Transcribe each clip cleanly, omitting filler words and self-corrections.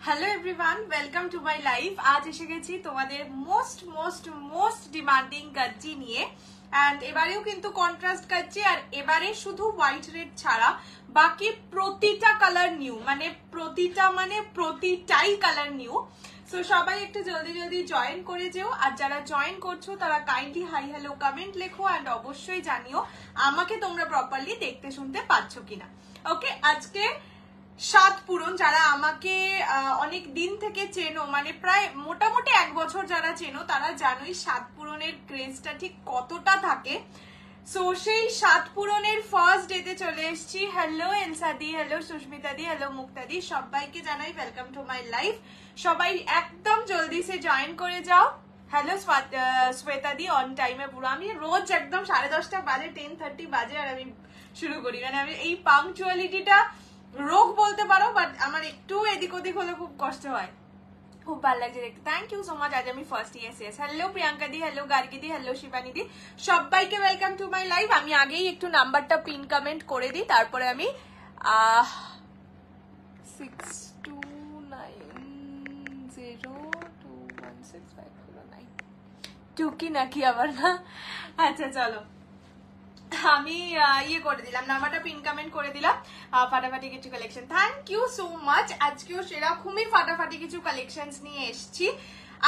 Hello everyone, welcome to my life. আজ এসে গেছি তোমাদের মোস্ট মোস্ট মোস্ট ডিমান্ডিং গজ্জি নিয়ে। অ্যান্ড এবারেও কিন্তু কন্ট্রাস্ট গজ্জি, আর এবারে শুধু হোয়াইট রেড ছাড়া বাকি প্রতিটা কালার নিউ, মানে প্রতিটাই কালার নিউ। সো সবাই একটু জলদি জলদি জয়েন করে যেও, আর যারা জয়েন করছো তারা কাইন্ডলি হাই হ্যালো কমেন্ট লেখো, অ্যান্ড অবশ্যই জানিও আমাকে তোমরা প্রপারলি দেখতে শুনতে পাচ্ছ কিনা। ওকে, আজকে 7 পূরণ। যারা আমাকে অনেক দিন থেকে চেনো, মানে প্রায় মোটামুটি 1 বছর যারা চেনো, তারা জানোই 7 পূরণের ক্রেজটা ঠিক কতটা থাকে। সো সেই 7 পূরণের ফার্স্ট ডেতে চলে এসেছি। হ্যালো এনসাদি, হ্যালো সুস্মিতা দি, হ্যালো মুক্তা দি, সবাইকে জানাই ওয়েলকাম টু মাই লাইফ। সবাই একদম জলদি সে জয়েন করে যাও। হ্যালো শ্বেতা দি, অন টাইমে পুরো। আমি রোজ একদম 10:30 বাজে, 10:30 বাজে আর আমি শুরু করি। মানে আমি এই পাংচুয়ালিটিটা রোগ বলতে পারো, বাট আমার একটু এদিক ওদিক হলে খুব কষ্ট হয়। খুব ভালো লাগছে দেখতে। Thank you so much. আজ আমি ফার্স্ট। ইয়েস। হ্যালো প্রিয়াঙ্কা দি, হ্যালো গার্গী দি, হ্যালো শিবানী দি, সবাইকে ওয়েলকাম টু মাই লাইভ। আমি আগেই একটু নাম্বারটা পিন কমেন্ট করে দিই, তারপরে আমি 6290216509 টু কি নাকি আবার না? আচ্ছা চলো, আমি ইয়ে করে দিলাম, নাম্বারটা পিন কমেন্ট করে দিলাম। ফাটাফাটি কিছু collection, thank you so much. আজকেও সেরকমই ফাটাফাটি কিছু কালেকশন নিয়ে এসেছি।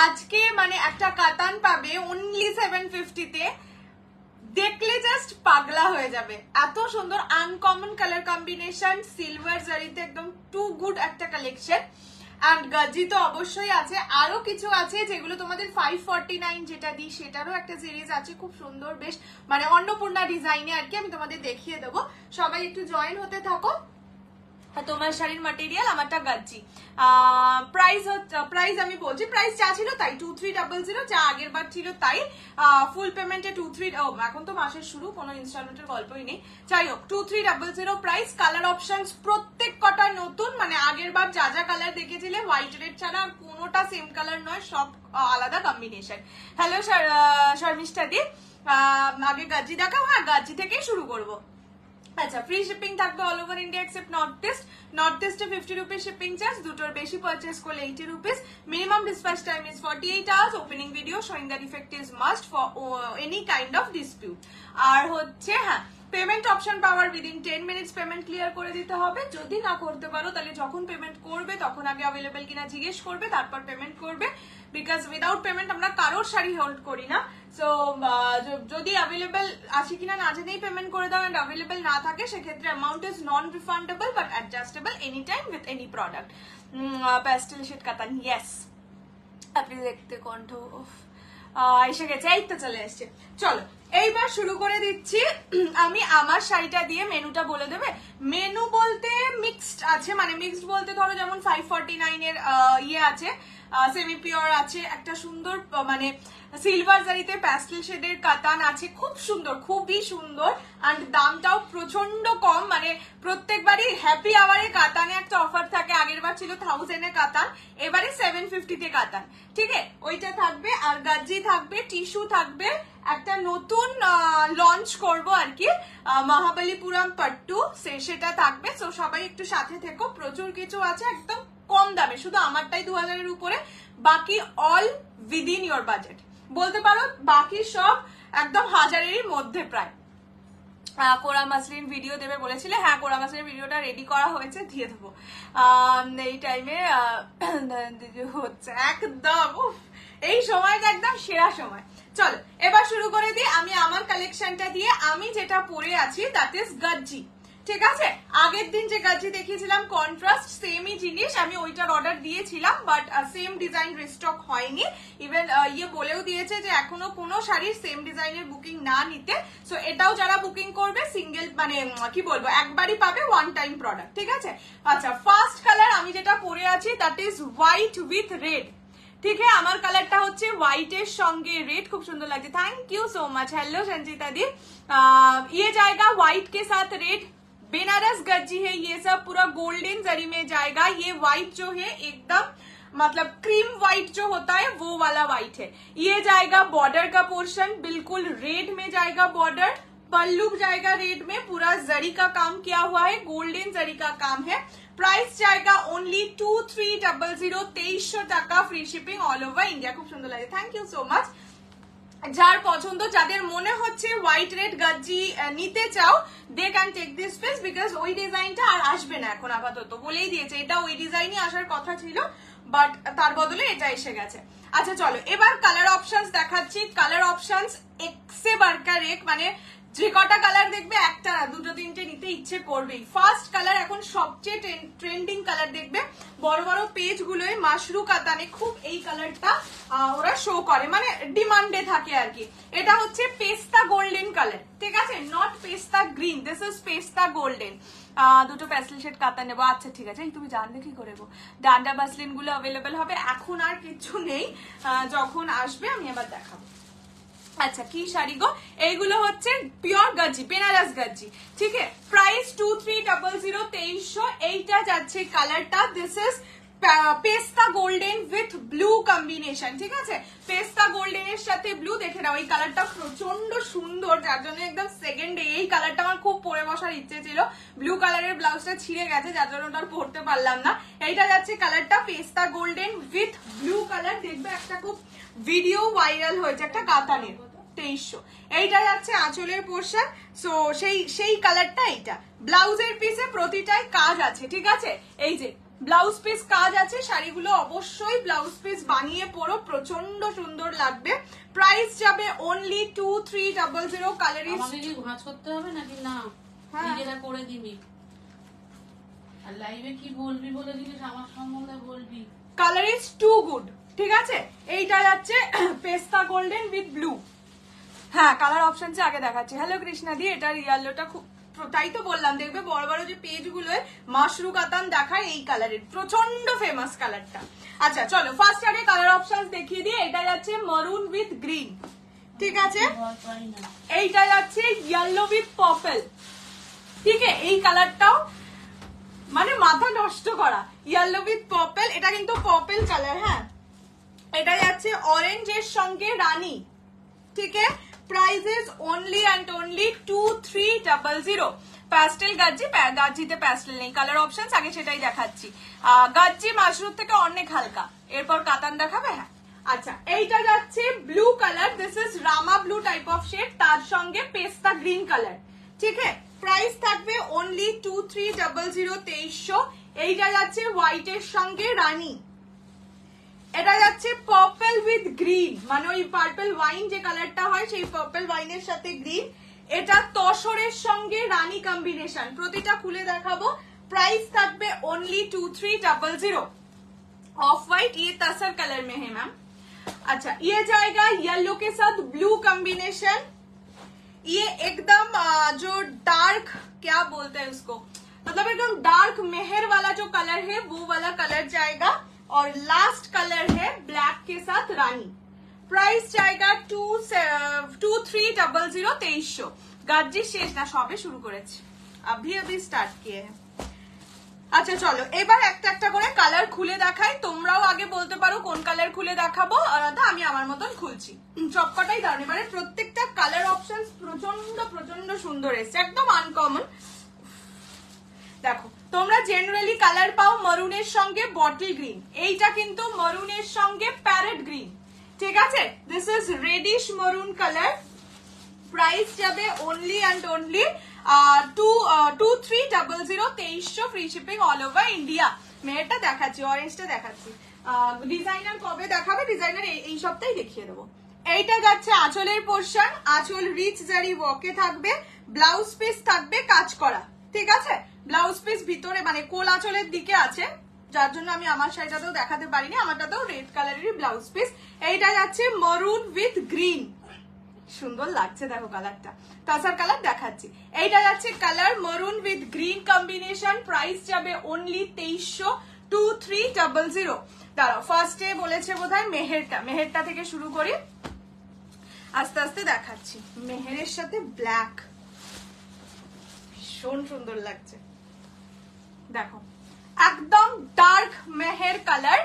আজকে মানে একটা কাতান পাবে অনলি 750 তে, দেখলে জাস্ট পাগলা হয়ে যাবে। এত সুন্দর আনকমন কালার কম্বিনেশন, সিলভার জারিতে একদম টু গুড একটা কালেকশন। অ্যান্ড গজ্জি তো অবশ্যই আছে, আরো কিছু আছে যেগুলো তোমাদের 549 যেটা দিই সেটারও একটা সিরিজ আছে, খুব সুন্দর বেশ, মানে অন্নপূর্ণা ডিজাইনে আর কি। আমি তোমাদের দেখিয়ে দেবো, সবাই একটু জয়েন হতে থাকো। তোমার শাড়ির ম্যাটেরিয়াল, আমারটা গজ্জি। প্রাইস আমি বলছি, প্রাইস যা ছিল তাই 2300, যা আগের বার ছিল তাই। ফুল পেমেন্টে 23, এখন তো মাসের শুরু, কোনো ইনস্টলমেন্টের গল্পই নেই। যাই হোক, 2300 প্রাইস। কালার অপশন প্রত্যেক কটা নতুন, মানে আগের বার যা যা কালার দেখেছিলে হোয়াইট রেড ছাড়া আর কোনোটা সেম কালার নয়, সব আলাদা কম্বিনেশন। হ্যালো শর্মিষ্ঠা দি, আগে গজ্জি দেখাও। হ্যাঁ, গজ্জি থেকেই শুরু করবো। আচ্ছা, ফ্রি শিপিং থাকবে all over India except North East. North ইস্টে 50 রুপিস শিপিং চার্জ, দুটোর বেশি পারচেস করলে 80 rupees. Minimum dispatch time is 48 hours. Opening video showing the defect is must for any kind of dispute. আর হচ্ছে হ্যাঁ, payment option পাওয়ার within 10 minutes payment clear করে দিতে হবে। যদি না করতে পারো তাহলে যখন পেমেন্ট করবে তখন আগে অ্যাভেলেবেল কিনা জিজ্ঞেস করবে, তারপর পেমেন্ট করবে। বিকজ উইদাউট পেমেন্ট আমরা কারোর শাড়ি হোল্ড করি না। সো যদি অ্যাভেলেবেল আছে কিনা না জেনেই পেমেন্ট করে দাও, এন্ড অ্যাভেলেবেল না থাকে সেক্ষেত্রে amount is non refundable but adjustable any time with any product. Pastel shade katan, yes. আপনি দেখতে কণ্ঠ এসে গেছে, এই তো চলে এসছে। চলো এইবার শুরু করে দিচ্ছি। আমি আমার শাড়িটা দিয়ে মেনুটা বলে দেবে। মেনু বলতে মিক্সড আছে, মানে মিক্সড বলতে ধরো যেমন 549 এর ইয়ে আছে, সেমি পিওর আছে, একটা সুন্দর মানে সিলভার জারিতে প্যাস্টেল শেডের কাতান আছে, খুব সুন্দর, খুবই সুন্দর। এন্ড দামটাও প্রচন্ড কম, মানে প্রত্যেকবারই হ্যাপি আওয়ারে কাতানে একটা অফার থাকে। আগের বার ছিল 1000 এ কাতান, এবারে 750 তে কাতান, ঠিক আছে? ওইটা থাকবে। আর গজ্জি থাকবে, টিস্যু থাকবে, একটা নতুন লঞ্চ করব আর কি, মহাবলীপুরম পট্টু, সেটা থাকবে। সো সবাই একটু সাথে থেকো, প্রচুর কিছু আছে একদম কম দামে। শুধু আমারটাই 2000 এর উপরে, বাকি অল উইদিন ইয়োর বাজেট বলতে পারো। বাকি সব একদম 1000-এরই মধ্যে প্রায়। কোরা মাসলিন ভিডিও দেবে বলেছিলে, হ্যাঁ কোরা মাসলিন ভিডিওটা রেডি করা হয়েছে, দিয়ে দেবো এই টাইমে। হচ্ছে একদম এই সময়টা একদম সেরা সময়। চলো এবার শুরু করে দিই আমি আমার কালেকশনটা দিয়ে। আমি যেটা পরে আছি দ্যাট ইজ গজ্জি, ঠিক আছে? আগের দিন যে গজ্জি দেখিয়েছিলাম কন্ট্রাস্ট, সেমই জিনিস, আমি ওইটার অর্ডার দিয়েছিলাম, বাট সেম ডিজাইন রিস্টক হয়নি। ইভেন ইয়ে বলেও দিয়েছে যে এখনো কোনো শাড়ির সেম ডিজাইনের বুকিং না নিতে। সো এটাও যারা বুকিং করবে সিঙ্গেল, মানে কি বলবো, একবারই পাবে, ওয়ান টাইম প্রোডাক্ট, ঠিক আছে? আচ্ছা, ফার্স্ট কালার আমি যেটা পরে আছি that is white with red, ঠিক আছে? আমার কালারটা হচ্ছে হোয়াইটের সঙ্গে রেড, খুব সুন্দর লাগছে। Thank you so much. Hello Sanjita दी। ये जाएगा व्हाइट के साथ रेड, बेनारस गज्जी है ये सब, पूरा गोल्डन जरी में जाएगा। ये व्हाइट जो है एकदम मतलब क्रीम व्हाइट जो होता है वो वाला व्हाइट है। ये जाएगा बॉर्डर का पोर्शन, बिल्कुल रेड में जाएगा बॉर्डर, पल्लू जाएगा रेड में, पूरा जरी का काम किया हुआ है, गोल्डन जरी का काम है। प्राइस जाएगा ओनली 2300, 2300 টাকা, free shipping all over India. খুব সুন্দর লাগে, থ্যাংক ইউ সো মাচ। যার পছন্দ, যাদের মনে হচ্ছে হোয়াইট রেড গাজ্জি নিতে চাও, they can take this piece, because ওই ডিজাইনটা আর আসবে না এখন, আপাতত বলেই দিয়েছে। এটা ওই ডিজাইনই আসার কথা ছিল, বাট তার বদলে এটা এসে গেছে। আচ্ছা চলো এবার কালার অপশনস দেখাচ্ছি। কালার অপশনস একসে বারকার এক, মানে যে কটা কালার দেখবে একটা না দুটো তিনটে নিতে ইচ্ছে করবেই। ফার্স্ট কালার এখন সবচেয়ে ট্রেন্ডিং কালার, দেখবে বড় বড় পেজ গুলোয় মাশরু কাতানে খুব এই কালারটা ওরা শো করে, মানে ডিমান্ডে থাকে আর কি। এটা হচ্ছে পেস্তা গোল্ডেন কালার, ঠিক আছে, নট পেস্তা গ্রিন, দিস ইজ পেস্তা গোল্ডেন। দুটো প্যাস্টেল শেড কাতা নেবো। আচ্ছা ঠিক আছে, তুমি জানলে কি করে গো? ডান্ডা বাসলিন গুলো অ্যাভেলেবেল হবে, এখন আর কিছু নেই, যখন আসবে আমি আবার দেখাবো। আচ্ছা কি শাড়ি গো, এইগুলো হচ্ছে পিওর গাজি, বেনারস গাজি, ঠিক আছে। প্রাইস 2300, 2300। এইটা যাচ্ছে কালারটা, দিস ইজ পেস্তা গোল্ডেন উইথ ব্লু কম্বিনেশন, ঠিক আছে। পেস্তা গোল্ডেন এর সাথে ব্লু, দেখে নাও এই কালারটা প্রচন্ড সুন্দর, যার জন্য একদম সেকেন্ডে এই কালারটা আমার খুব পরে বসার ইচ্ছে ছিল। ব্লু কালারের ব্লাউজটা ছিঁড়ে গেছে, যার জন্য ওটা পরতে পারলাম না। এইটা যাচ্ছে কালারটা পেস্তা গোল্ডেন উইথ ব্লু কালার, দেখবে একটা খুব ভিডিও ভাইরাল হয়েছে একটা কাতানের, 2300। এইটা যাচ্ছে আঁচলের পোর্শন, সো সেই কালারটা এইটা। ব্লাউজের পিসে প্রতিটাই কাজ আছে, ঠিক আছে, এই যে ব্লাউজ পিস কাজ আছে। শাড়িগুলো অবশ্যই ব্লাউজ পিস বানিয়ে পরো, প্রচন্ড সুন্দর লাগবে। প্রাইস যাবে অনলি 2300। কালার ইজ, আমাকে কি ভাঁজ করতে হবে নাকি না? নিজেরা করে দিবি, আর লাইভে কি বলবি বলে দিবি, আমার সম্বন্ধে বলবি। কালার ইজ টু গুড, ঠিক আছে। এইটা যাচ্ছে পেস্তা গোল্ডেন উইথ ব্লু। হ্যাঁ কালার অপশন আগে দেখাচ্ছি। হ্যালো কৃষ্ণা দি, এটার ইয়েলোটা খুব, তাই তো বললাম, দেখবে বড় বড় যে পেজ গুলোয় মাশরু কাতান দেখায় এই কালারের, প্রচন্ড ফেমাস কালারটা। আচ্ছা চলো ফার্স্ট আগে কালার অপশন দেখিয়ে দিই। এটা যাচ্ছে মারুন উইথ গ্রিন, ঠিক আছে। এইটা যাচ্ছে ইয়েলো উইথ পার্পল, ঠিক আছে। এই কালারটাও মানে মাথা নষ্ট করা, ইয়েলো উইথ পার্পল, এটা কিন্তু পার্পল কালার। হ্যাঁ এটা যাচ্ছে অরেঞ্জের সঙ্গে রানী, ঠিক আছে। Price is only and only 2300। Pastel গাজ্জি, গাজ্জিতে প্যাস্টেল নেই। কালার অপশন আগে সেটাই দেখাচ্ছি। গাজ্জি মাশরুম থেকে অনেক হালকা, এরপর কাতান দেখাবে। হ্যাঁ আচ্ছা এইটা যাচ্ছে blue colour, this is rama blue type of shade, তার সঙ্গে পেস্তা গ্রিন কালার, ঠিক আছে। প্রাইস থাকবে অনলি 2300, 2300। এইটা যাচ্ছে হোয়াইটের সঙ্গে রানী, এটা যাচ্ছে পার্পল উইথ গ্রিন, মানে ওই পার্পল ওয়াইন যে কালারটা হয় সেই পার্পল ওয়াইনের সাথে গ্রিন। এটা তসরের সঙ্গে রানী কম্বিনেশন, প্রতিটা খুলে দেখাবো। प्राइस থাকবে ओनली 2300। ऑफ व्हाइट ये तसर कलर में है मैम। अच्छा ये जाएगा येलो के साथ ब्लू कॉम्बिनेशन। ये एकदम जो डार्क क्या बोलते हैं उसको, मतलब एकदम डार्क मेहर वाला जो कलर है वो वाला कलर जाएगा। और लास्ट कलर है ब्लैक के साथ रानी। प्राइस जाएगा 2300 2300। গাজ্জি শেষ না, সবে শুরু করেছি, अभी স্টার্ট কিয়ে। আচ্ছা চলো এবার একটা একটা করে কালার খুলে দেখাই, তোমরাও আগে বলতে পারো কোন কালার খুলে দেখাবো, আলাদা আমি আমার মতন খুলছি। সবকটাই দারুণ, এবারে প্রত্যেকটা কালার অপশন প্রচন্ড প্রচন্ড সুন্দর এসছে, একদম আনকমন। দেখো তোমরা জেনারেলি কালার পাও মরুনের সঙ্গে বটল গ্রিন, এইটা কিন্তু মরুনের সঙ্গে প্যারেট গ্রিন, ঠিক আছে। This is reddish maroon colour. Price যাবে only and only 2300 2300 free shipping all over India. মেয়েরটা দেখাচ্ছি, অরেঞ্জটা দেখাচ্ছি। ডিজাইনার কবে দেখাবে, ডিজাইনার এই সপ্তাহে দেখিয়ে দেবো। এইটা যাচ্ছে আঁচলের পোর্শন, আঁচল রিচ জারি ওয়ার্কে থাকবে, ব্লাউজ পিস থাকবে কাজ করা, ঠিক আছে। ব্লাউজ পিস ভিতরে মানে কোল আঁচলের দিকে আছে, যার জন্য আমি আমার শাড়িটাতেও দেখাতে পারিনি, আমারটাতেও রেড কালারেরই ব্লাউজ পিস। এইটা যাচ্ছে মরুন উইথ গ্রিন, সুন্দর লাগছে দেখো কালারটা, তাসার কালার দেখাচ্ছি। এইটা যাচ্ছে colour maroon with green combination. Price যাবে অনলি 2300 2300। দাঁড়াও ফার্স্টে বলেছে বোধহয় মেহেরটা, মেহেরটা থেকে শুরু করি, আস্তে আস্তে দেখাচ্ছি। মেহেরের সাথে ব্ল্যাক ভীষণ সুন্দর লাগছে, দেখো একদম ডার্ক মেহের কালার।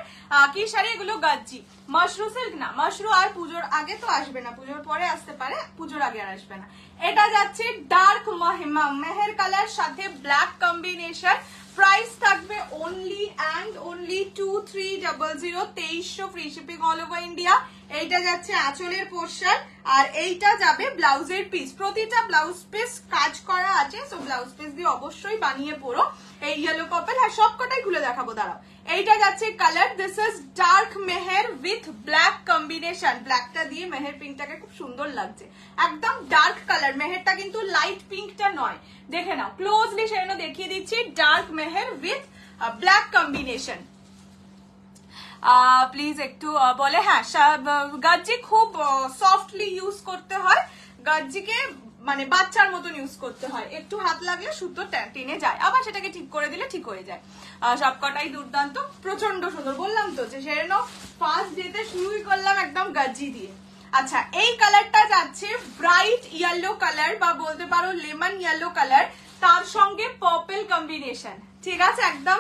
কি শাড়ি এগুলো? গাজ্জি। মাশরু সিল্ক না, মাশরু আর পুজোর আগে তো আসবে না, পুজোর পরে আসতে পারে, পুজোর আগে আর আসবে না। এটা যাচ্ছে ডার্ক মেহের কালার সাথে ব্ল্যাক কম্বিনেশন। প্রাইস থাকবে only and only 2300, 2300 free shipping all over India. এইটা যাচ্ছে আঁচলের পোর্শন আর এইটা যাবে ব্লাউজের পিস। প্রতিটা ব্লাউজ পিস কাজ করা আছে, সো ব্লাউজ পিস দিয়ে অবশ্যই বানিয়ে পড়ো। এই ইয়েলো পার্পল, হ্যাঁ সবকটাই খুলে দেখাবো, দাঁড়াও। এইটা যাচ্ছে colour, this is dark Meher with black combination. ব্ল্যাকটা দিয়ে মেহের পিঙ্কটাকে খুব সুন্দর লাগছে, একদম ডার্ক কালার। মেহেরটা কিন্তু লাইট পিঙ্কটা নয়, দেখে নাও ক্লোজলি, সেজন্য দেখিয়ে দিচ্ছি। Dark Meher with black combination. Please একটু বলে, হ্যাঁ গাজ্জি খুব সফটলি ইউজ করতে হয়, গাজ্জিকে মানে বাচ্চার মতন ইউজ করতে হয়, একটু হাত লাগলে সুতো টেনে যায়, আবার সেটাকে ঠিক করে দিলে ঠিক হয়ে যায়। সবকটাই দুর্দান্ত, প্রচন্ড সুন্দর। বললাম তো যে সেজন্য ফার্স্ট ডেতে শুরুই করলাম একদম গাজ্জি দিয়ে। আচ্ছা, এই কালারটা যাচ্ছে ব্রাইট ইয়েলো কালার বা বলতে পারো লেমন ইয়েলো কালার, তার সঙ্গে পার্পল কম্বিনেশন। ঠিক আছে, একদম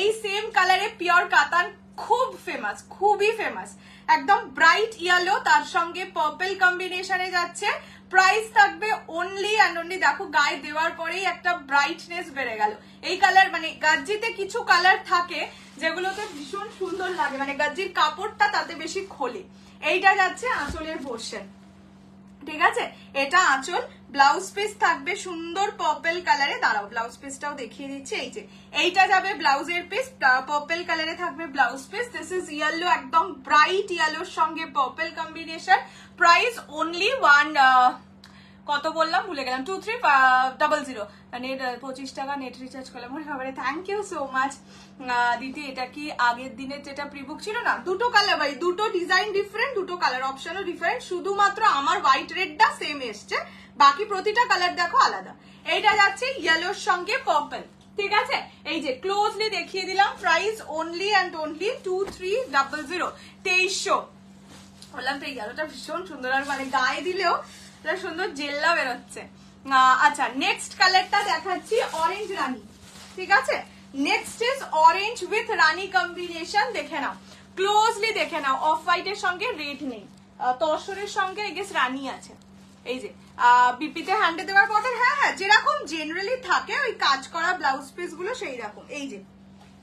এই সেম কালারে পিওর কাতান, খুব ফেমাস, খুবই ফেমাস। একদম ব্রাইট ইয়েলো তার সঙ্গে পার্পল কম্বিনেশনে যাচ্ছে। প্রাইস থাকবে অনলি অ্যান্ড অনলি, দেখো গায়ে দেওয়ার পরেই একটা ব্রাইটনেস বেড়ে গেল। এই কালার মানে গাজ্জিতে কিছু কালার থাকে যেগুলোতে ভীষণ সুন্দর লাগে, মানে গাজ্জির কাপড়টা তাতে বেশি খোলে। এইটা যাচ্ছে আঁচলের পোর্শন। ঠিক আছে, এটা আঁচল। ব্লাউজ পিস থাকবে সুন্দর পার্পল কালারে, দাঁড়াও ব্লাউজ পিসটাও দেখিয়ে দিচ্ছি। এই যে এইটা যাবে ব্লাউজের পিস, পার্পল কালারে থাকবে blouse piece. This is yellow, একদম ব্রাইট ইয়েলোর সঙ্গে পার্পল কম্বিনেশন। প্রাইস অনলি কত বললাম ভুলে গেলাম, 2300। নেট 25 টাকা নেট রিচার্জ করলাম। থ্যাংক ইউ সো মাচ দিদি। এটা কি আগের দিনের যেটা প্রিবুক ছিল না? দুটো কালার ভাই, দুটো ডিজাইন ডিফারেন্ট, দুটো কালার অপশনও ডিফারেন্ট, শুধুমাত্র আমার হোয়াইট রেডটা সেম এসছে, বাকি প্রতিটা কালার দেখো আলাদা। এইটা যাচ্ছে ইয়েলোর সঙ্গে পার্পল। ঠিক আছে, এই যে ক্লোজলি দেখিয়ে দিলাম। Price only and only 2300, 2300। বললাম তো এই ইয়েলোটা ভীষণ সুন্দর, আর মানে গায়ে দিলেও সুন্দর জেল্লা বেরোচ্ছে। আচ্ছা, নেক্সট কালারটা দেখাচ্ছি অরেঞ্জ রানী। ঠিক আছে, next is orange with Rani combination. দেখে নাও ক্লোজলি, দেখে নাও। অফ হোয়াইটের সঙ্গে রেড নেই, তসরের সঙ্গে আই গেস রানী আছে। এই যে বিপিতে হ্যান্ডে দেওয়ার বর্ডার, হ্যাঁ হ্যাঁ যেরকম জেনারেলি থাকে ওই কাজ করা ব্লাউজ পিস গুলো সেই রকম। এই যে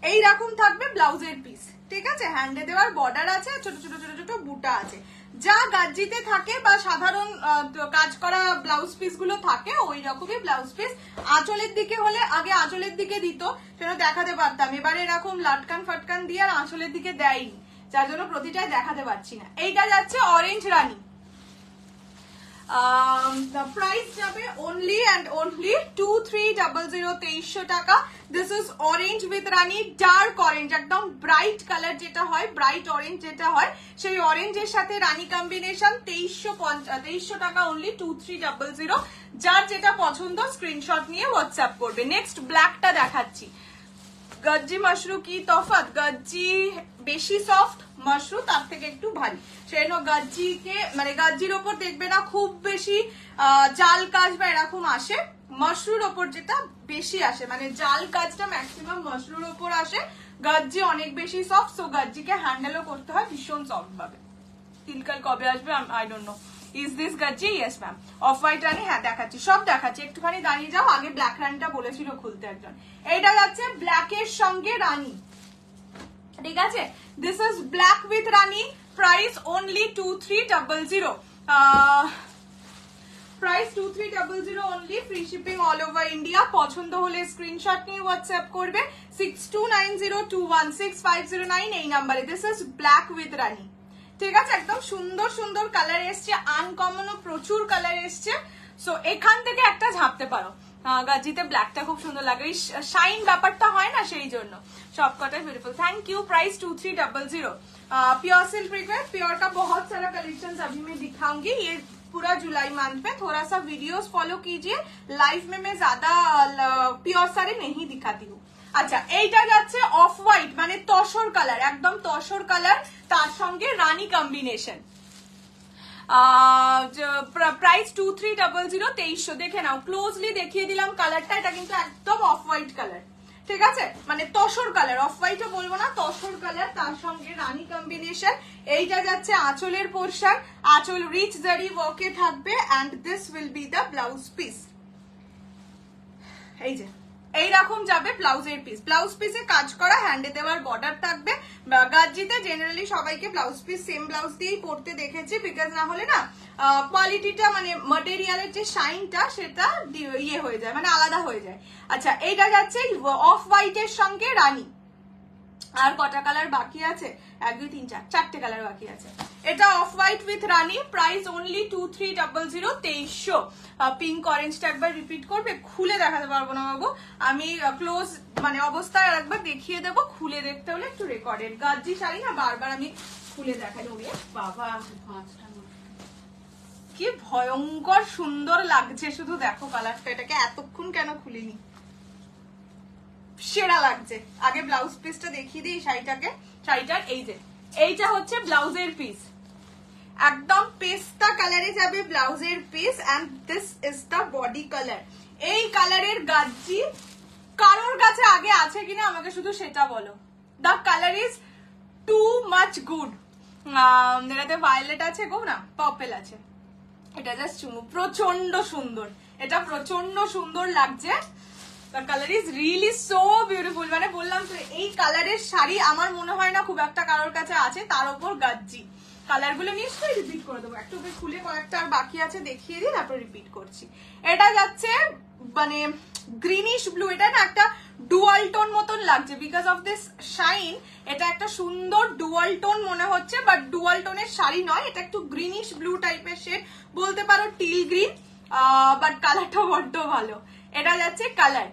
এইরকম থাকবে ব্লাউজের পিস। ঠিক আছে, হ্যান্ডে দেওয়ার বর্ডার আছে, ছোট ছোট ছোট ছোট বুটা আছে, যা গাজ্জিতে থাকে বা সাধারণ কাজ করা ব্লাউজ পিস গুলো থাকে ওই রকমই ব্লাউজ পিস। আঁচলের দিকে হলে আগে আঁচলের দিকে দিত, সেটা দেখাতে পারতাম, এবারে এরকম লাটকান ফাটকান দিয়ে আর আঁচলের দিকে দেয়নি, যার জন্য প্রতিটাই দেখাতে পারছি না। এইটা যাচ্ছে অরেঞ্জ রানী। প্রাইস যাবে অনলি অ্যান্ড অনলি 2300, 2300 টাকা। This is orange with Rani, dark orange, একদম ব্রাইট কালার যেটা হয়, ব্রাইট অরেঞ্জ যেটা হয়, সেই অরেঞ্জের সাথে রানী কম্বিনেশন। 2300 টাকা অনলি, 2300। যার যেটা পছন্দ স্ক্রিনশট নিয়ে হোয়াটসঅ্যাপ করবে। নেক্সট ব্ল্যাকটা দেখাচ্ছি। গাজ্জি মাশরু কি তফাৎ? গাজ্জি বেশি সফট, মাশরু তার থেকে একটু ভারী। সেই গাজ্জিকে মানে গাজ্জির ওপর দেখবে না খুব বেশি জাল কাজ বা এরকম আসে, মাশরুর ওপর যেটা বেশি আসে, মানে জাল কাজটা ম্যাক্সিমাম মাশরুর ওপর আসে। গাজ্জি অনেক বেশি সফট, সো গাজ্জিকে হ্যান্ডেলও করতে হয় ভীষণ সফট ভাবে। তিলকাল কবে আসবে I don't know. Is this গাজ্জি? Yes ma'am. অফ হোয়াইট রানী, হ্যাঁ দেখাচ্ছি, সব দেখাচ্ছি, একটুখানি দাঁড়িয়ে যাও। আগে ব্ল্যাক রানীটা বলেছিল খুলতে একজন। এইটা যাচ্ছে ব্ল্যাকের সঙ্গে রানী। ঠিক আছে, দিস ইজ ব্ল্যাক উইথ রানী। Price only 2300। Price 2300 only, free shipping all over India. পছন্দ হলে স্ক্রিনশট নিয়ে হোয়াটসঅ্যাপ করবে 6290216509 এই নাম্বারে। দিস ইজ ব্ল্যাক উইথ রানী। ঠিক আছে, একদম সুন্দর সুন্দর কালার এসছে, আনকমন প্রচুর কালার এসছে, সো এখান থেকে একটা ঝাপতে পারো। গাজ্জিতে ব্ল্যাকটা খুব সুন্দর লাগে, ওই শাইন ব্যাপারটা হয় না, সেই জন্য সবকটাই beautiful. Thank you. Price 2300। Pure silk request, pure का बहुत सारा कलेक्शन अभी मैं दिखाऊंगी। ये पूरा जुलाई मंथ में थोड़ा सा वीडियोस फॉलो कीजिए, लाइव में मैं ज्यादा प्योर सारे नहीं दिखाती हूँ। আচ্ছা, এইটা যাচ্ছে অফ হোয়াইট মানে তসর কালার, একদম তসর কালার, তার সঙ্গে রানী কম্বিনেশন। প্রাইস 2300, 2300। দেখে নাও ক্লোজলি দেখিয়ে দিলাম কালারটা, এটা কিন্তু একদম অফ হোয়াইট কালার। ঠিক আছে, মানে তসর কালার, অফ হোয়াইটও বলবো না, তসর কালার, তার সঙ্গে রানী কম্বিনেশন। এইটা যাচ্ছে আঁচলের পোর্শন, আঁচল রিচ জারি ওয়ার্কে থাকবে and this will be the blouse piece. এই যে এইরকম যাবে ব্লাউজের পিস, ব্লাউজ পিসে কাজ করা, হ্যান্ডে দেওয়ার বর্ডার থাকবে। গাজ্জিতে জেনারেলি সবাইকে ব্লাউজ পিস সেম ব্লাউজ দিয়েই করতে দেখেছি, বিকজ না হলে না কোয়ালিটিটা মানে ম্যাটেরিয়ালের যে শাইনটা সেটা ইয়ে হয়ে যায়, মানে আলাদা হয়ে যায়। আচ্ছা, এইটা যাচ্ছে অফ হোয়াইটের সঙ্গে রানী। আর কটা কালার বাকি আছে? 1 2 3 4, 4টে কালার বাকি আছে। এটা অফ হোয়াইট উইথ রানী, প্রাইস অনলি 2300, 2300। পিঙ্ক অরেঞ্জটা একবার রিপিট করবে, খুলে দেখাতে পারবো না বাবু, আমি ক্লোজ মানে অবস্থায় একবার দেখিয়ে দেবো, খুলে দেখতে হলে একটু রেকর্ডেড। গাজ্জি শাড়ি না বারবার আমি খুলে দেখাই। ওরে বাবা, কি ভয়ঙ্কর সুন্দর লাগছে, শুধু দেখো কালারটা, এটাকে এতক্ষণ কেন খুলিনি, সেরা লাগছে। আগে ব্লাউজ পিসটা দেখিয়ে দিই শাড়িটাকে, শাড়িটার এই যে এইটা হচ্ছে ব্লাউজের পিস, একদম পেস্তা কালারে যাবে ব্লাউজের piece and this is the body colour. এই কালারের গাজ্জি কারোর কাছে আগে আছে কিনা আমাকে শুধু সেটা বলো। The colour is too much good. এটাতে ভায়োলেট আছে গো, না পার্পল আছে, এটা জাস্ট চুমু, প্রচন্ড সুন্দর, এটা প্রচন্ড সুন্দর লাগছে। The color is really so beautiful, মানে বললাম তো এই কালারের শাড়ি আমার মনে হয় না খুব একটা কারোর কাছে আছে, তার উপর গাজ্জি। কালারগুলো নিশ্চয়ই রিপিট করে দেবো, একটু খুলে কয়েকটা আর বাকি আছে দেখিয়ে দিই, তারপর রিপিট করছি। এটা যাচ্ছে মানে গ্রিনিশ ব্লু, এটা না একটা ডুয়াল টোন মতন লাগছে বিকজ অফ দিস শাইন। এটা একটা সুন্দর ডুয়াল টোন মনে হচ্ছে, বাট ডুয়াল টোনের শাড়ি নয়, এটা একটু গ্রিনিশ ব্লু টাইপের শেড, বলতে পারো টিল গ্রিন, বাট কালারটা বড্ড ভালো। এটা যাচ্ছে কালার,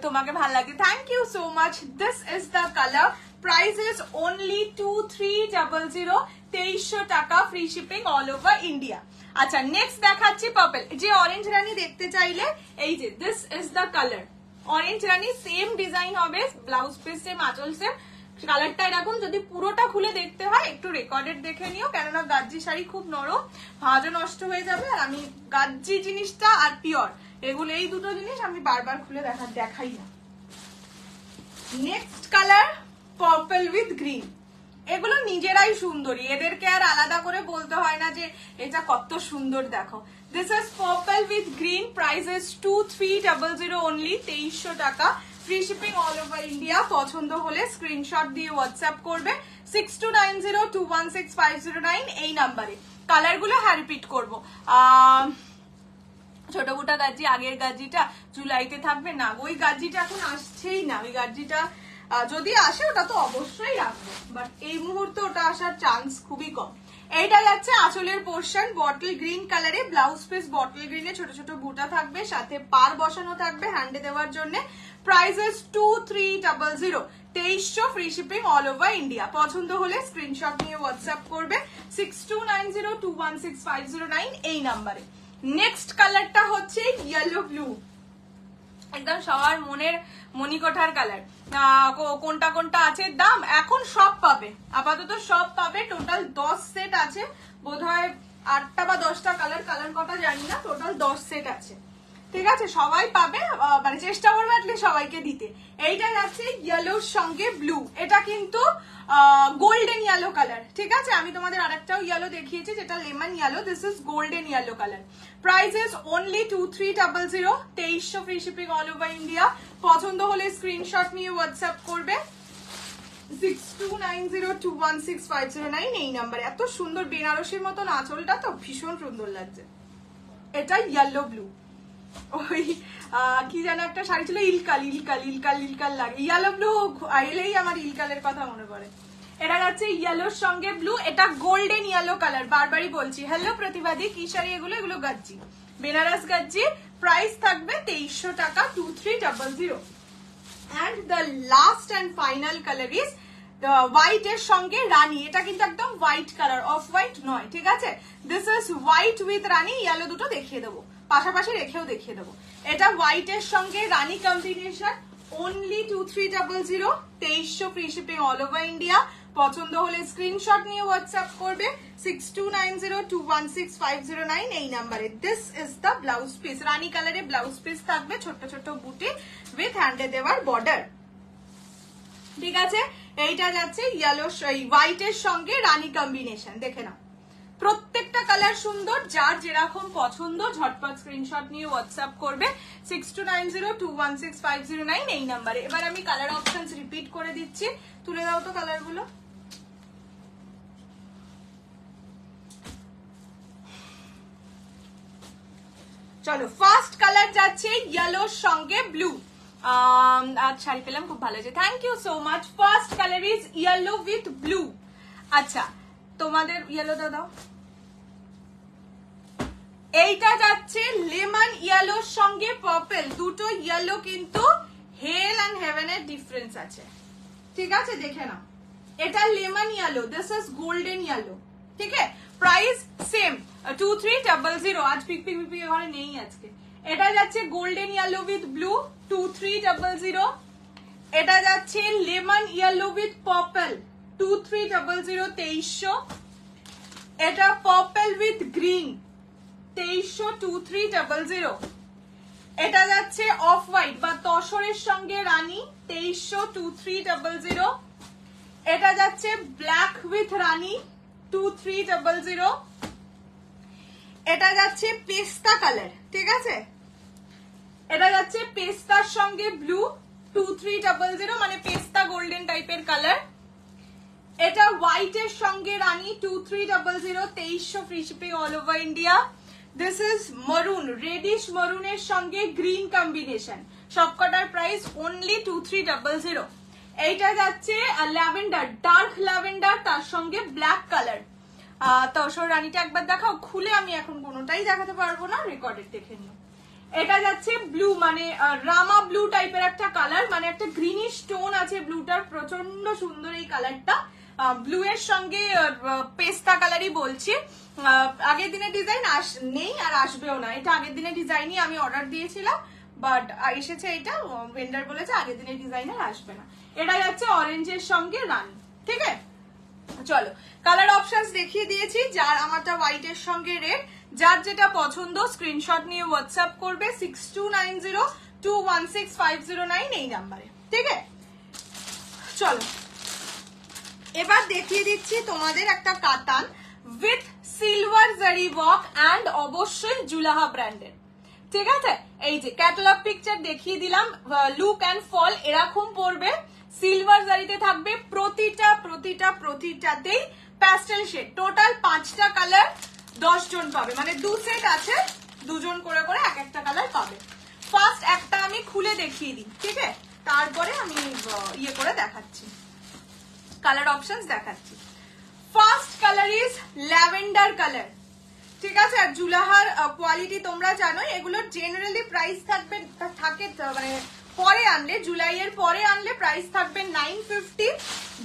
তোমাকে ভালো লাগে, thank you so much. This is the colour, price is only 2300, 2300 টাকা, free shipping all over India. আচ্ছা, নেক্সট দেখাচ্ছি পার্পল। যে অরেঞ্জ রানী দেখতে চাইলে এই যে this is the colour, orange rani, same design হবে, ব্লাউজ পিস সেম, আঁচল সেম, কালারটা এরকম। যদি পুরোটা খুলে দেখতে হয় একটু রেকর্ডেড দেখে নিও, কেননা গাজ্জি শাড়ি খুব নরম, ভাঁজও নষ্ট হয়ে যাবে, আর আমি গাজ্জি জিনিসটা আর পিওর এগুলো, এই দুটো জিনিস আমি বারবার খুলে দেখাই না। Next colour purple with green, এগুলো নিজেরাই সুন্দরী, এদেরকে আর আলাদা করে বলতে হয় না যে এটা কত সুন্দর। দেখো, this is purple with green, price is 2300 only, 2300 টাকা, free shipping all over India. পছন্দ হলে স্ক্রিনশট দিয়ে হোয়াটসঅ্যাপ করবে 6290216509 এই নাম্বারে। কালারগুলো হ্যাঁ রিপিট করবো। ছোট বুটা গাজ্জি, আগের গাজ্জিটা জুলাইতে থাকবে না, ওই গাজ্জিটা এখন আসছেই না, ওই গাজ্জিটা যদি আসে ওটা তো অবশ্যই রাখবো, বাট এই মুহূর্তে ওটা আসার চান্স খুবই কম। এইটা যাচ্ছে আঁচলের পোর্শন, বটল গ্রিন কালারে, ব্লাউজ পিস বটল গ্রিনে, ছোট ছোট বুটা থাকবে, সাথে পার বসানো থাকবে হ্যান্ডে দেওয়ার জন্য। Price is 2300, 2300, free shipping all over India. পছন্দ হলে স্ক্রিনশট নিয়ে হোয়াটসঅ্যাপ করবে 6290216509 এই নাম্বারে। নেক্সট কালারটা হচ্ছে ইয়েলো ব্লু, একদম সবার মনের মণিকোঠার কালার। কোনটা কোনটা আছে দাম এখন সব পাবে, আপাতত সব পাবে। টোটাল 10 সেট আছে, বোধহয় 8টা বা 10টা কালার, কালার কটা জানি না, টোটাল 10 সেট আছে, ঠিক আছে, সবাই পাবে, মানে চেষ্টা করবে অ্যাটলিস্ট সবাইকে দিতে। এইটা যাচ্ছে ইয়েলোর সঙ্গে ব্লু, এটা কিন্তু গোল্ডেন ইয়েলো কালার, ঠিক আছে। আমি তোমাদের আরেকটাও ইয়েলো দেখিয়েছি যেটা lemon yellow, this is golden yellow colour. Price is only 2300, 2300, free shipping all over India. পছন্দ হলে স্ক্রিনশট নিয়ে হোয়াটসঅ্যাপ করবে 6290216509 এই নাম্বারে। এত সুন্দর বেনারসির মতন আঁচলটা তো ভীষণ সুন্দর লাগছে। এটা ইয়েলো ব্লু, ওই কি যেন একটা শাড়ি ছিল, ইলকাল ইলকাল ইলকাল ইলকাল লাগে, ইয়েলো ব্লু এলেই আমার ইলকালের কথা মনে পড়ে। এটা যাচ্ছে ইয়েলোর সঙ্গে ব্লু, এটা গোল্ডেন ইয়েলো কালার, বারবারই বলছি। হ্যালো প্রতিবাদী, কি শাড়ি এগুলো? এগুলো গাজ্জি, বেনারস গাজ্জি। প্রাইস থাকবে 2300 টাকা, 2300। And the last and final colour is white এর সঙ্গে রানী, এটা কিন্তু একদম হোয়াইট কালার, অফ হোয়াইট নয়, ঠিক আছে। This is white with Rani, yellow দুটো দেখিয়ে দেবো, পাশাপাশি রেখেও দেখিয়ে দেবো। এটা হোয়াইট এর সঙ্গে রানী combination, only 2300, 2300, free shipping all over India. পছন্দ হলে স্ক্রিনশট নিয়ে হোয়াটসঅ্যাপ করবে 6290216509 এই নাম্বারে। This is the blouse piece, রানী কালারে ব্লাউজ পিস থাকবে, ছোট্ট ছোট্ট বুটি উইথ হ্যান্ডে দেওয়ার বর্ডার। ঠিক আছে, এইটা যাচ্ছে ইয়েলো হোয়াইট এর সঙ্গে রানী কম্বিনেশন। দেখে নাও, প্রত্যেকটা কালার সুন্দর, যার যেরকম পছন্দ ঝটপট স্ক্রিনশট নিয়ে হোয়াটসঅ্যাপ করবে 6290216509 এই নাম্বারে। এবার আমি কালার অপশনস রিপিট করে দিচ্ছি, তুলে দাও তো কালার গুলো। চলো, ফার্স্ট কালার যাচ্ছে ইয়েলোর সঙ্গে ব্লু। আজ শাড়ি পেলাম, খুব ভালো হয়েছে, thank you so much. First colour is yellow with blue. আচ্ছা, তোমাদের ইয়েলো দাও। এইটা যাচ্ছে লেমন ইয়েলোর সঙ্গে পার্পল। দুটো ইয়েলো কিন্তু হেল এন্ড হেভেনের ডিফারেন্স আছে, ঠিক আছে, দেখে নাও। এটা lemon yellow, this is golden yellow. ঠিক আছে, প্রাইস সেম 2300। আজ পিক ঘরে নেই আজকে। এটা যাচ্ছে গোল্ডেন ইয়েলো উইথ ব্লু 2300। এটা যাচ্ছে লেমন ইয়েলো উইথ পার্পল 2300 2300। এটা পার্পল উইথ গ্রিন 2300 2300। এটা যাচ্ছে অফ হোয়াইট বা তসরের সঙ্গে রানী 2300 2300। এটা যাচ্ছে ব্ল্যাক উইথ রানী 2300। এটা যাচ্ছে পেস্তা কালার, ঠিক আছে, এটা যাচ্ছে পেস্তার সঙ্গে ব্লু 2300, মানে পেস্তা গোল্ডেন টাইপের কালার। এটা হোয়াইট এর সঙ্গে রানী 2300 2300 free shipping all over India. This is maroon, reddish মরুনের সঙ্গে গ্রিন কম্বিনেশন, সবকটার প্রাইস অনলি 2300। এইটা যাচ্ছে ল্যাভেন্ডার, ডার্ক ল্যাভেন্ডার, তার সঙ্গে ব্ল্যাক কালার। তসর রানীটা একবার দেখাও খুলে, আমি এখন কোনোটাই দেখাতে পারবো না, রেকর্ডেড দেখে নিও। এটা যাচ্ছে ব্লু, মানে রামা ব্লু টাইপের একটা কালার, মানে একটা গ্রিনিশ টোন আছে ব্লুটার, প্রচন্ড সুন্দর এই কালারটা। ব্লু এর সঙ্গে পেস্তা কালারই বলছি। আগের দিনের ডিজাইন নেই আর আসবেও না, এটা আগের দিনের ডিজাইনই আমি অর্ডার দিয়েছিলাম, বাট এসেছে এটা, ভেন্ডার বলেছে আগের দিনের ডিজাইন আর আসবে না। এটা যাচ্ছে অরেঞ্জের সঙ্গে রানী। ঠিক আছে, চলো কালার অপশনস দেখিয়ে দিয়েছি। যার আমারটা হোয়াইট এর সঙ্গে রেড, যার যেটা পছন্দ স্ক্রিনশট নিয়ে হোয়াটসঅ্যাপ করবে 6290216509 এই নাম্বারে। ঠিক আছে, চলো এবার দেখিয়ে দিচ্ছি তোমাদের একটা কাতান উইথ সিলভার জারি ওয়ার্ক অ্যান্ড অবশ্যই জুলাহা ব্র্যান্ডের। ঠিক আছে, এই যে ক্যাটালগ পিকচার দেখিয়ে দিলাম, লুক অ্যান্ড ফল এরকম পড়বে, সিলভার জারিতে থাকবে, প্রতিটাতেই প্যাস্টেল শেড। টোটাল 5টা কালার, 10 জন পাবে, মানে 2 সেট আছে, 2 জন করে এক একটা কালার পাবে। ফার্স্ট একটা আমি খুলে দেখিয়ে দিই, ঠিক আছে, তারপরে আমি ইয়ে করে দেখাচ্ছি, কালার অপশনস দেখাচ্ছি। First colour is lavender colour. ঠিক আছে, আর জুলাহার কোয়ালিটি তোমরা জানোই, এগুলোর জেনারেলি প্রাইস থাকে মানে পরে আনলে, জুলাইয়ের পরে আনলে প্রাইস থাকবে 950,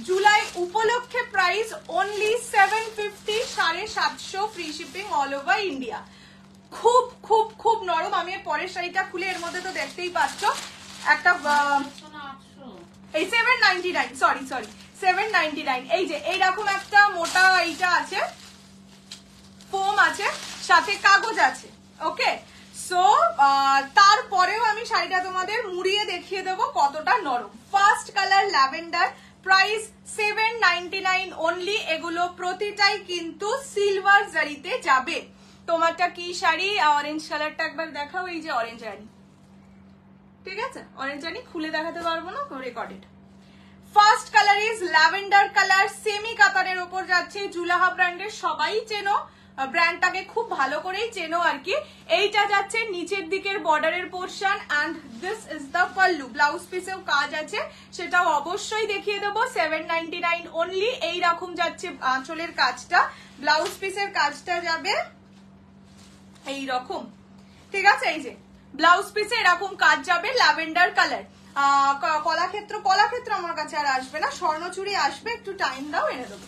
জুলাই উপলক্ষে price only 750, 750 free shipping all over India. খুব খুব খুব নরম। আমি পরের শাড়িটা খুলে, এর মধ্যে তো দেখতেই পাচ্ছ একটা এই 799, সরি 799। এই যে এইরকম একটা মোটা এইটা আছে, ফোম আছে, সাথে কাগজ আছে। ওকে, সো তারপরেও আমি শাড়িটা তোমাদের মুড়িয়ে দেখিয়ে দেবো কতটা নরম। First colour lavender, price 799 only. এগুলো প্রতিটাই কিন্তু সিলভার জারিতে যাবে। তোমারটা কি শাড়ি? অরেঞ্জ কালারটা একবার দেখাও, এই যে অরেঞ্জ রানী। ঠিক আছে, অরেঞ্জ রানী খুলে দেখাতে পারবো না, recorded. First colour is lavender colour, semi কাতানের উপর যাচ্ছে, জুলাহা ব্র্যান্ডের, সবাই চেনো ব্র্যান্ডটাকে, খুব ভালো করেই চেনো আর কি। এইটা যাচ্ছে নিচের দিকের বর্ডারের portion, and this is the pallu. Blouse পিসেও কাজ আছে, সেটাও অবশ্যই দেখিয়ে দেবো। 799 অনলি। এইরকম যাচ্ছে আঁচলের কাজটা, ব্লাউজ পিসের কাজটা যাবে এইরকম। ঠিক আছে, এই যে ব্লাউজ পিসে এরকম কাজ যাবে, ল্যাভেন্ডার কালার। কলাক্ষেত্র আমার কাছে আর আসবে না, স্বর্ণচুরি আসবে, একটু টাইম দাও, এনে দেবো।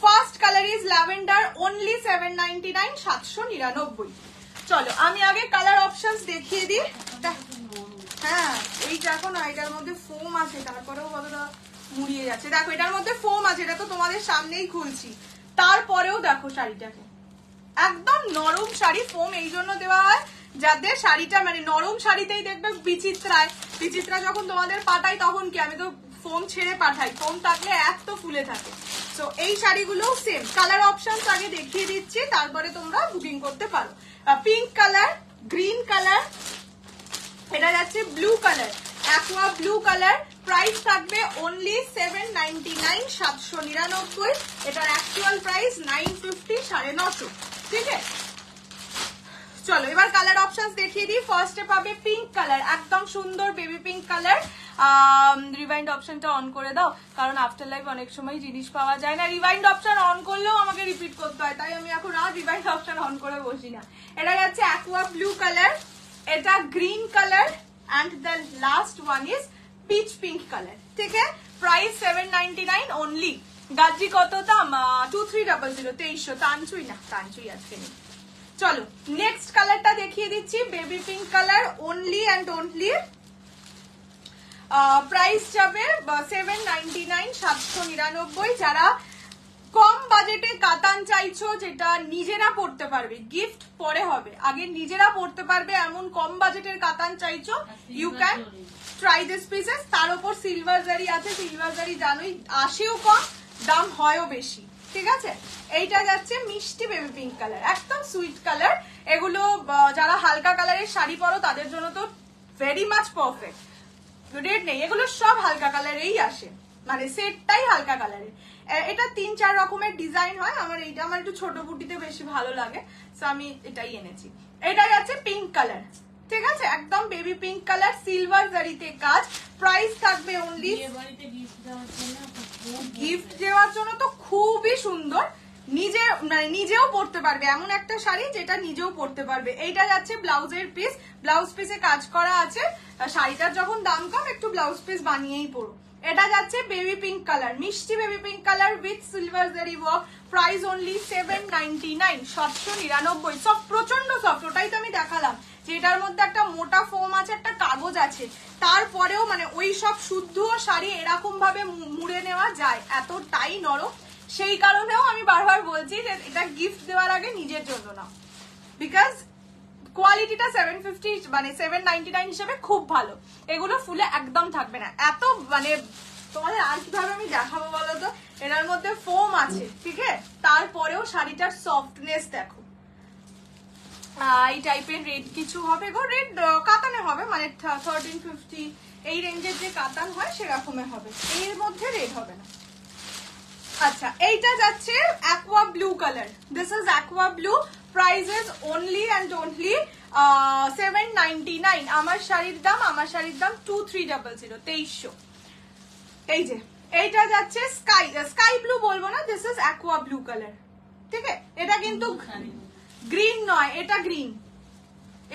First colour is lavender, only 799, 799। চলো আমি আগে কালার অপশনস দেখিয়ে দিই। হ্যাঁ, এই দেখো না, এটার মধ্যে ফোম আছে, তারপরেও কতটা মুড়িয়ে যাচ্ছে। দেখো এটার মধ্যে ফোম আছে, এটা তো তোমাদের সামনেই খুলছি, তারপরেও দেখো শাড়িটাকে একদম নরম শাড়ি। ফোম এই জন্য দেওয়া হয় যাতে শাড়িটা মানে নরম শাড়িতেই দেখবে বিচিত্রা যখন তোমাদের পাঠাই তখন কি আমি তো ফোম ছেড়ে পাঠাই, ফোম থাকলে এত ফুলে থাকে। তো এই শাড়িগুলো সেম কালার অপশন আগে দেখিয়ে দিচ্ছি, তারপরে তোমরা বুকিং করতে পারো। পিঙ্ক কালার, গ্রিন কালার, এটা যাচ্ছে blue colour, aqua blue colour. Price থাকবে অনলি 799, 799। এটার অ্যাকচুয়াল প্রাইস 950, 950। ঠিক আছে, চলো এবার কালার অপশনস দেখিয়ে দিই। ফার্স্টে পাবে পিঙ্ক কালার, একদম সুন্দর বেবি পিঙ্ক কালার। রিভাইন্ড অপশনটা অন করে দাও, কারণ আফটার লাইভ অনেক সময় জিনিস পাওয়া যায় না, রিভাইন্ড অপশন অন করলেও আমাকে রিপিট করতে হয়, তাই আমি এখন আর রিভাইন্ড অপশন অন করে বসি না। এটা যাচ্ছে অ্যাকোয়া ব্লু কালার, এটা green colour, and the last one is peach pink colour. ঠিক আছে, প্রাইস 799 অনলি। গাজি কত দাম? 2300, 2300। তানচুই আজকে নেই। চলো নেক্সট কালারটা দেখিয়ে দিচ্ছি, baby pink colour, only and only price যাবে 799, 799। যারা কম বাজেটে কাতান চাইছো, যেটা নিজেরা পড়তে পারবে, গিফট পরে হবে, আগে নিজেরা পড়তে পারবে এমন কম বাজেটের কাতান চাইছো, you can try this pieces. তার উপর সিলভার জারি আছে, সিলভার জারি জানোই আসেও কম, দাম হয়ও বেশি। ঠিক আছে, এইটা যাচ্ছে মিষ্টি বেবি পিঙ্ক কালার, একদম সুইট কালার। এগুলো যারা হালকা কালারের শাড়ি পরো তাদের জন্য তো ভেরি মাচ পারফেক্ট। রেড নেই, এগুলো সব হালকা কালারেই আসে, মানে সেটটাই হালকা কালারের। এটা 3-4 রকমের ডিজাইন হয়, আমার একটু ছোট বুটিতে বেশি ভালো লাগে, তো আমি এটাই এনেছি। এটা যাচ্ছে পিঙ্ক কালার, ঠিক আছে, একদম বেবি পিঙ্ক কালার, সিলভার জারিতে কাজ। প্রাইস থাকবে অনলি, গিফট দেওয়ার জন্য তো খুবই সুন্দর, নিজেও পরতে পারবে এমন একটা শাড়ি যেটা নিজেও পরতে পারবে। এইটা যাচ্ছে ব্লাউজের পিস, ব্লাউজ পিসে কাজ করা আছে। শাড়িটার যখন দাম কম, একটু ব্লাউজ পিস বানিয়েই পরো। এটা যাচ্ছে বেবি পিঙ্ক কালার, মিষ্টি baby pink colour with silver জারি ওয়ার্ক। Price only 799, 799। সব প্রচন্ড সফট, ওটাই তো আমি দেখালাম যে এটার মধ্যে একটা মোটা ফোম আছে, একটা কাগজ আছে, তারপরেও মানে ওই সব শুদ্ধ শাড়ি এরকম ভাবে মুড়ে নেওয়া যায়, এতটাই নরম। সেই কারণেও আমি বারবার বলছি যে এটা গিফট দেওয়ার আগে নিজের জন্য না, বিকজ কোয়ালিটিটা 750 মানে 799 হিসেবে খুব ভালো। এগুলো ফুলে একদম থাকবে না, এত মানে তোমাদের আর কিভাবে আমি দেখাবো বলো তো। এটার মধ্যে ফোম আছে, ঠিক আছে, তারপরেও শাড়িটার সফটনেস দেখো। এই টাইপের রেড কিছু হবে গো, রেড কাতানে হবে, মানে 1350 এই রেঞ্জের যে কাতান হয় সেরকমের হবে, এর মধ্যে রেড হবে না। আচ্ছা, এইটা যাচ্ছে aqua blue colour, this is aqua blue. Price is only and only 799। আমার শাড়ির দাম 2300, 2300। এই যে এইটা যাচ্ছে স্কাই ব্লু বলবো না, this is aqua blue colour. ঠিক আছে, এটা কিন্তু গ্রিন নয়, এটা গ্রিন,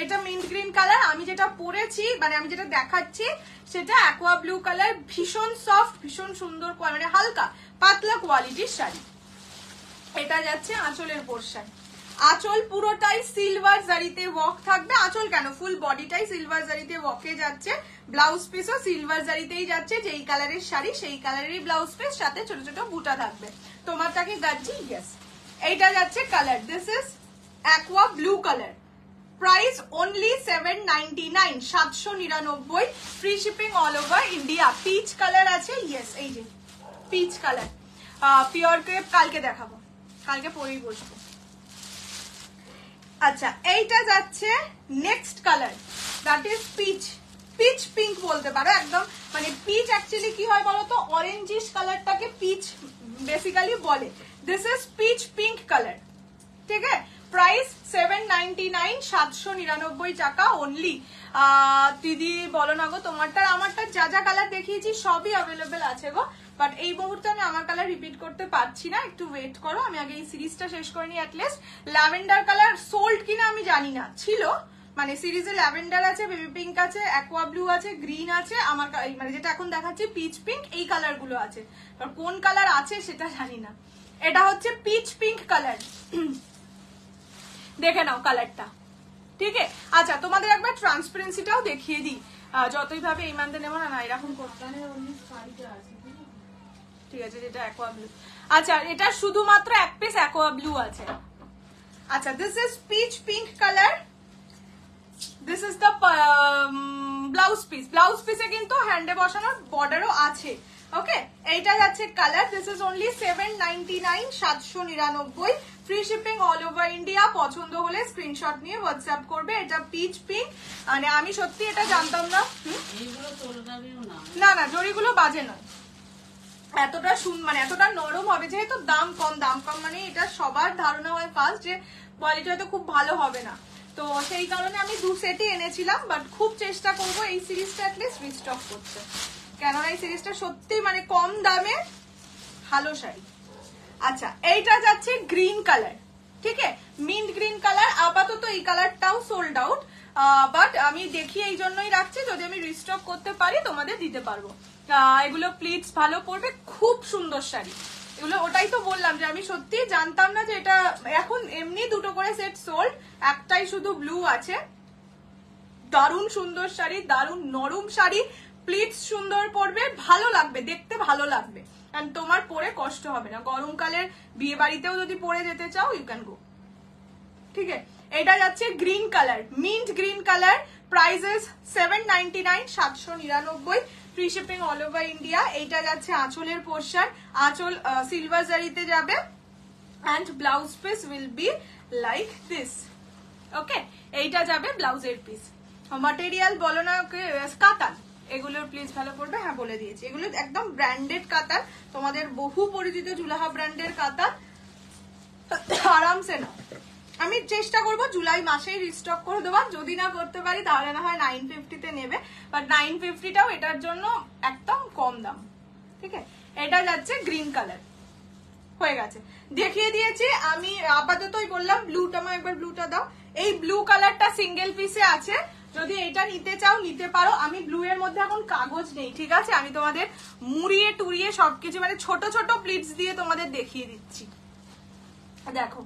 এটা মিন্ট গ্রিন কালার। আমি যেটা পরেছি মানে আমি যেটা দেখাচ্ছি সেটা অ্যাকোয়া ব্লু কালার, ভীষণ সফট, ভীষণ সুন্দর, মানে হালকা পাতলা কোয়ালিটির শাড়ি। এটা যাচ্ছে আঁচলের পোরশন, আঁচল পুরোটাই সিলভার জারিতে ওয়ার্ক থাকবে। আঁচল কেন, ফুল বডিটাই সিলভার জারিতে ওয়ার্কে যাচ্ছে। ব্লাউজ পিসও সিলভার জারিতেই যাচ্ছে, যেই কালারের শাড়ি সেই কালারেরই ব্লাউজ পিস, সাথে ছোট ছোট বুটা থাকবে। তোমারটাকে গাচ্ছি, ইয়েস। এইটা যাচ্ছে colour, this is aqua blue colour. Price only 799, 799। Free shipping all over India. Peach colour আছে, ইয়েস, এই যে পিচ কালার, পিওর ক্রেপ, কালকে দেখাবো, কালকে পরেই বসবো। আচ্ছা, এইটা যাচ্ছে next colour, that is peach pink বলতে পারো একদম। মানে পিচ অ্যাকচুয়ালি কি হয় বলো তো, অরেঞ্জিশ কালারটাকে পিচ বেসিক্যালি বলে। This is peach pink colour, ঠিক আছে। প্রাইস 799, 799 টাকা অনলি। দিদি বলো না গো তোমারটা, আমারটা যা যা কালার দেখিয়েছি সবই অ্যাভেলেবেল আছে গো, বাট এই মুহূর্তে আমি আমার কালার রিপিট করতে পারছি না, একটু ওয়েট করো, আমি আগে এই সিরিজটা শেষ করে নিই। অ্যাটলিস্ট ল্যাভেন্ডার কালার সোল্ড কিনা আমি জানি না, ছিল মানে সিরিজে ল্যাভেন্ডার আছে, বেবি পিঙ্ক আছে, অ্যাকোয়া ব্লু আছে, গ্রিন আছে, আমার মানে যেটা এখন দেখাচ্ছি পিচ পিঙ্ক, এই কালার গুলো আছে, কোন কালার আছে সেটা জানি না। এটা হচ্ছে পিচ পিঙ্ক কালার, দেখে নাও কালারটা, ঠিক আছে। আচ্ছা, তোমাদের একবার ট্রান্সপারেন্সিটাও দেখিয়ে দিই, যতই ভাবে এই মানতে নেবো না, এরকম করতে। ঠিক আছে, যেটা অ্যাকোয়া ব্লু। আচ্ছা, এটা শুধুমাত্র এক পিস অ্যাকোয়া ব্লু আছে। আচ্ছা, this is peach pink colour. This is the blouse piece. Blouse পিসে কিন্তু হ্যান্ডে বসানোর বর্ডারও আছে। ওকে, এইটা যাচ্ছে colour. This is only 799, 799, free shipping all over India. পছন্দ হলে স্ক্রিনশট নিয়ে হোয়াটসঅ্যাপ করবে। এটা পিচ পিঙ্ক, মানে আমি সত্যি এটা জানতাম না। না না, জড়িগুলো বাজে নয়, এতটা মানে এতটা নরম হবে, যেহেতু দাম কম মানে এটা সবার ধারণা হয় ফার্স্ট যে কোয়ালিটি হয়তো খুব ভালো হবে না, তো সেই কারণে আমি 2 সেটই এনেছিলাম। বাট খুব চেষ্টা করবো এই সিরিজটা অ্যাটলিস্ট রিস্টক করতে, কেননা এই সিরিজটা সত্যি মানে কম দামে ভালো শাড়ি। আচ্ছা, এইটা যাচ্ছে গ্রিন কালার, ঠিক আছে, মিন্ট গ্রিন কালার। আপাতত এই কালারটাও সোল্ড আউট, বাট আমি দেখি এই জন্যই রাখছি, যদি আমি রিস্টক করতে পারি তোমাদের দিতে পারবো। এগুলো প্লিটস ভালো পড়বে, খুব সুন্দর শাড়ি এগুলো। ওটাই তো বললাম যে আমি সত্যি জানতাম না যে এটা এখন এমনি 2টো করে সেট সোল্ড, একটাই শুধু ব্লু আছে। দারুণ সুন্দর শাড়ি, দারুণ নরম শাড়ি, প্লিটস সুন্দর পড়বে, ভালো লাগবে, দেখতে ভালো লাগবে, আর তোমার পরে কষ্ট হবে না। গরমকালের বিয়ে বাড়িতেও যদি পরে যেতে চাও ইউ ক্যান গো। ঠিক আছে, এটা যাচ্ছে green colour, mint green colour. Prices 799, 799, free shipping all over India. এইটা যাচ্ছে আঁচলের পোর্শন, আঁচল সিলভার জারিতে যাবে, and blouse piece will be like this. Okay, এইটা যাবে ব্লাউজের পিস। ম্যাটেরিয়াল বলো না, কাতান, এগুলোর প্লিজ ভালো পড়বে। হ্যাঁ, বলে দিয়েছি, এগুলো একদম ব্র্যান্ডেড কাতান, তোমাদের বহু পরিচিত জুলাহা ব্র্যান্ডের কাতান, আরামসে না। আমি চেষ্টা করবো জুলাই মাসেই রিস্টক করে দেওয়ার, যদি না করতে পারি তাহলে না হয় 950-তে নেবে, বাট 950টাও এটার জন্য একদম কম দাম। ঠিক আছে, এটা যাচ্ছে গ্রিন কালার, হয়ে গেছে, দেখিয়ে দিয়েছি আমি। আপাততই বললাম ব্লুটা, আমার একবার ব্লুটা দাও। এই ব্লু কালারটা সিঙ্গেল পিসে আছে, যদি এটা নিতে চাও নিতে পারো। আমি ব্লু এর মধ্যে এখন কাগজ নেই, ঠিক আছে, আমি তোমাদের মুড়িয়ে টুড়িয়ে সবকিছু মানে ছোট ছোট প্লিটস দিয়ে তোমাদের দেখিয়ে দিচ্ছি। দেখো,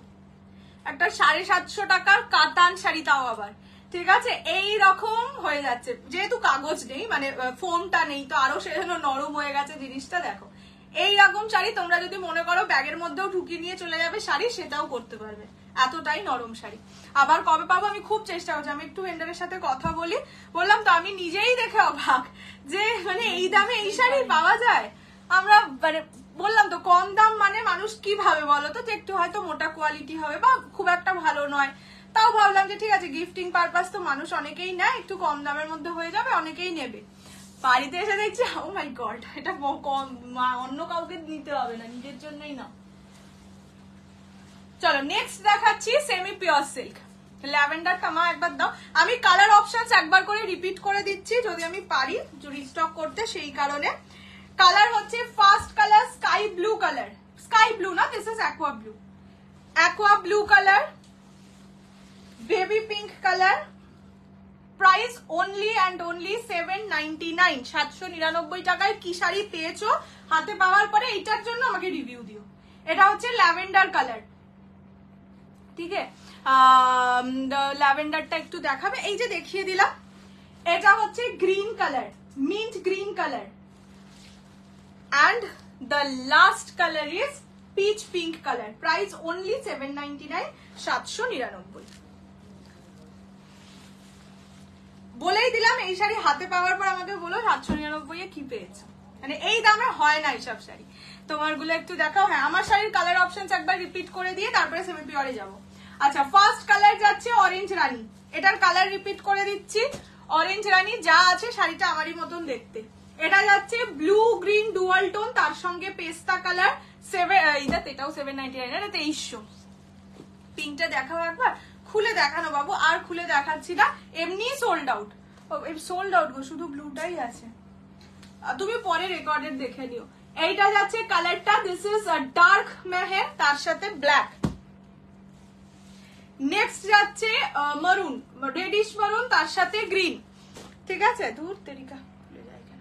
একটা 750 টাকার কাতান শাড়ি, তাও আবার, ঠিক আছে, এই রকম হয়ে যাচ্ছে, যেহেতু কাগজ নেই মানে ফোমটা নেই, তো আরো সেজন্য নরম হয়ে গেছে জিনিসটা। দেখো, এইরকম শাড়ি তোমরা যদি মনে করো ব্যাগের মধ্যেও ঢুকিয়ে নিয়ে চলে যাবে শাড়ি, সেটাও করতে পারবে, এতটাই নরম শাড়ি। আবার কবে পাবো আমি খুব চেষ্টা করছি, আমি একটু ভেন্ডারের সাথে কথা বলি, বললাম তো আমি নিজেই দেখে অবাক যে মানে এই দামে এই শাড়ি পাওয়া যায়। আমরা মানে বললাম তো কম দাম মানে মানুষ কি ভাবে বলো তো, যে একটু হয়তো মোটা কোয়ালিটি হবে বা খুব একটা ভালো নয়, তাও ভাবলাম যে ঠিক আছে গিফটিং পারপাস তো মানুষ অনেকেই নেয়, একটু কম দামের মধ্যে হয়ে যাবে, অনেকেই নেবে। বাড়িতে এসে দেখছি ও মাই গড, এটা কম, অন্য কাউকে নিতে হবে না, নিজের জন্যই না। চলো নেক্সট দেখাচ্ছি সেমি পিওর সিল্ক ল্যাভেন্ডারটা। মা একবার দাও, আমি কালার অপশনস একবার করে রিপিট করে দিচ্ছি যদি আমি পারি রিস্টক করতে, সেই কারণে। কালার হচ্ছে first colour sky blue colour, sky blue না, this is aqua blue, aqua blue colour, baby pink colour. Price only and only 799, 799 টাকায় কি শাড়ি পেয়েছো হাতে পাওয়ার পরে, এইটার জন্য আমাকে রিভিউ দিও। এটা হচ্ছে ল্যাভেন্ডার কালার, ঠিক আছে, ল্যাভেন্ডারটা একটু দেখাবে, এই যে দেখিয়ে দিলাম। এটা হচ্ছে green colour, mint green colour, and the last color is peach pink color. Price only 799, 799। বলেই দিলাম এই শাড়ি হাতে পাওয়ার পর আমাকে বলো 799 কি পেয়েছো, মানে এই দামে হয় না এইসব শাড়ি। তোমারগুলো একটু দেখাও। হ্যাঁ, আমার শাড়ির কালার অপশনস একবার রিপিট করে দিয়ে তারপরে সেমি পিওরে যাবো। আচ্ছা, ফার্স্ট কালার যাচ্ছে অরেঞ্জ রানী, এটার কালার রিপিট করে দিচ্ছি, অরেঞ্জ রানী যা আছে শাড়িটা আমারই মতন দেখতে। এটা যাচ্ছে ব্লু গ্রিন ডুয়াল টোন, তার সঙ্গে পেস্তা কালার, এটাও 799, এটা 2300। পিঙ্কটা দেখাও একবার, খুলে দেখানো বাবু, আর খুলে দেখাচ্ছি না, এমনি সোল্ড আউট, সোল্ড আউট গো, শুধু ব্লুটাই আছে, তুমি পরে রেকর্ডেড দেখে নিও। এইটা যাচ্ছে কালারটা, দিস ইজ ডার্ক মেহের, তার সাথে ব্ল্যাক। নেক্সট যাচ্ছে মারুন, রেডিশ মারুন, তার সাথে গ্রিন, ঠিক আছে, দূর তেরিকা খুলে যায় কেন।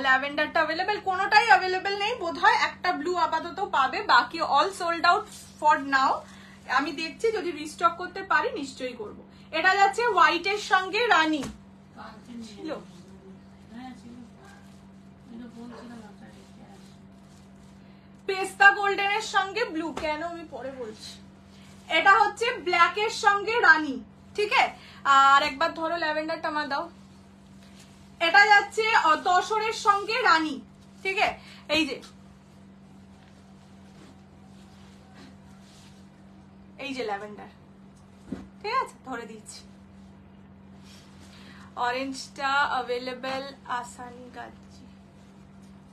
ল্যাভেন্ডারটা অ্যাভেলেবেল, কোনোটাই অ্যাভেলেবেল নেই বোধহয়, একটা ব্লু আপাতত পাবে, বাকি all sold out for now. আমি দেখছি যদি রিস্টক করতে পারি নিশ্চয়ই করব। এটা যাচ্ছে হোয়াইটের সঙ্গে রানী, ছিল পেস্তা গোল্ডেনের সঙ্গে ব্লু, কেন আমি পরে বলছি। এটা হচ্ছে ব্ল্যাকের সঙ্গে রানী, ঠিক আছে। আর একবার ধরো ল্যাভেন্ডারটা আমার দাও। এটা যাচ্ছে তসরের সঙ্গে রানী, ঠিক আছে। এই যে এই যে ল্যাভেন্ডার, ঠিক আছে, ধরে দিচ্ছি। অরেঞ্জটা অ্যাভেলেবেল আসানি গাচ্ছি,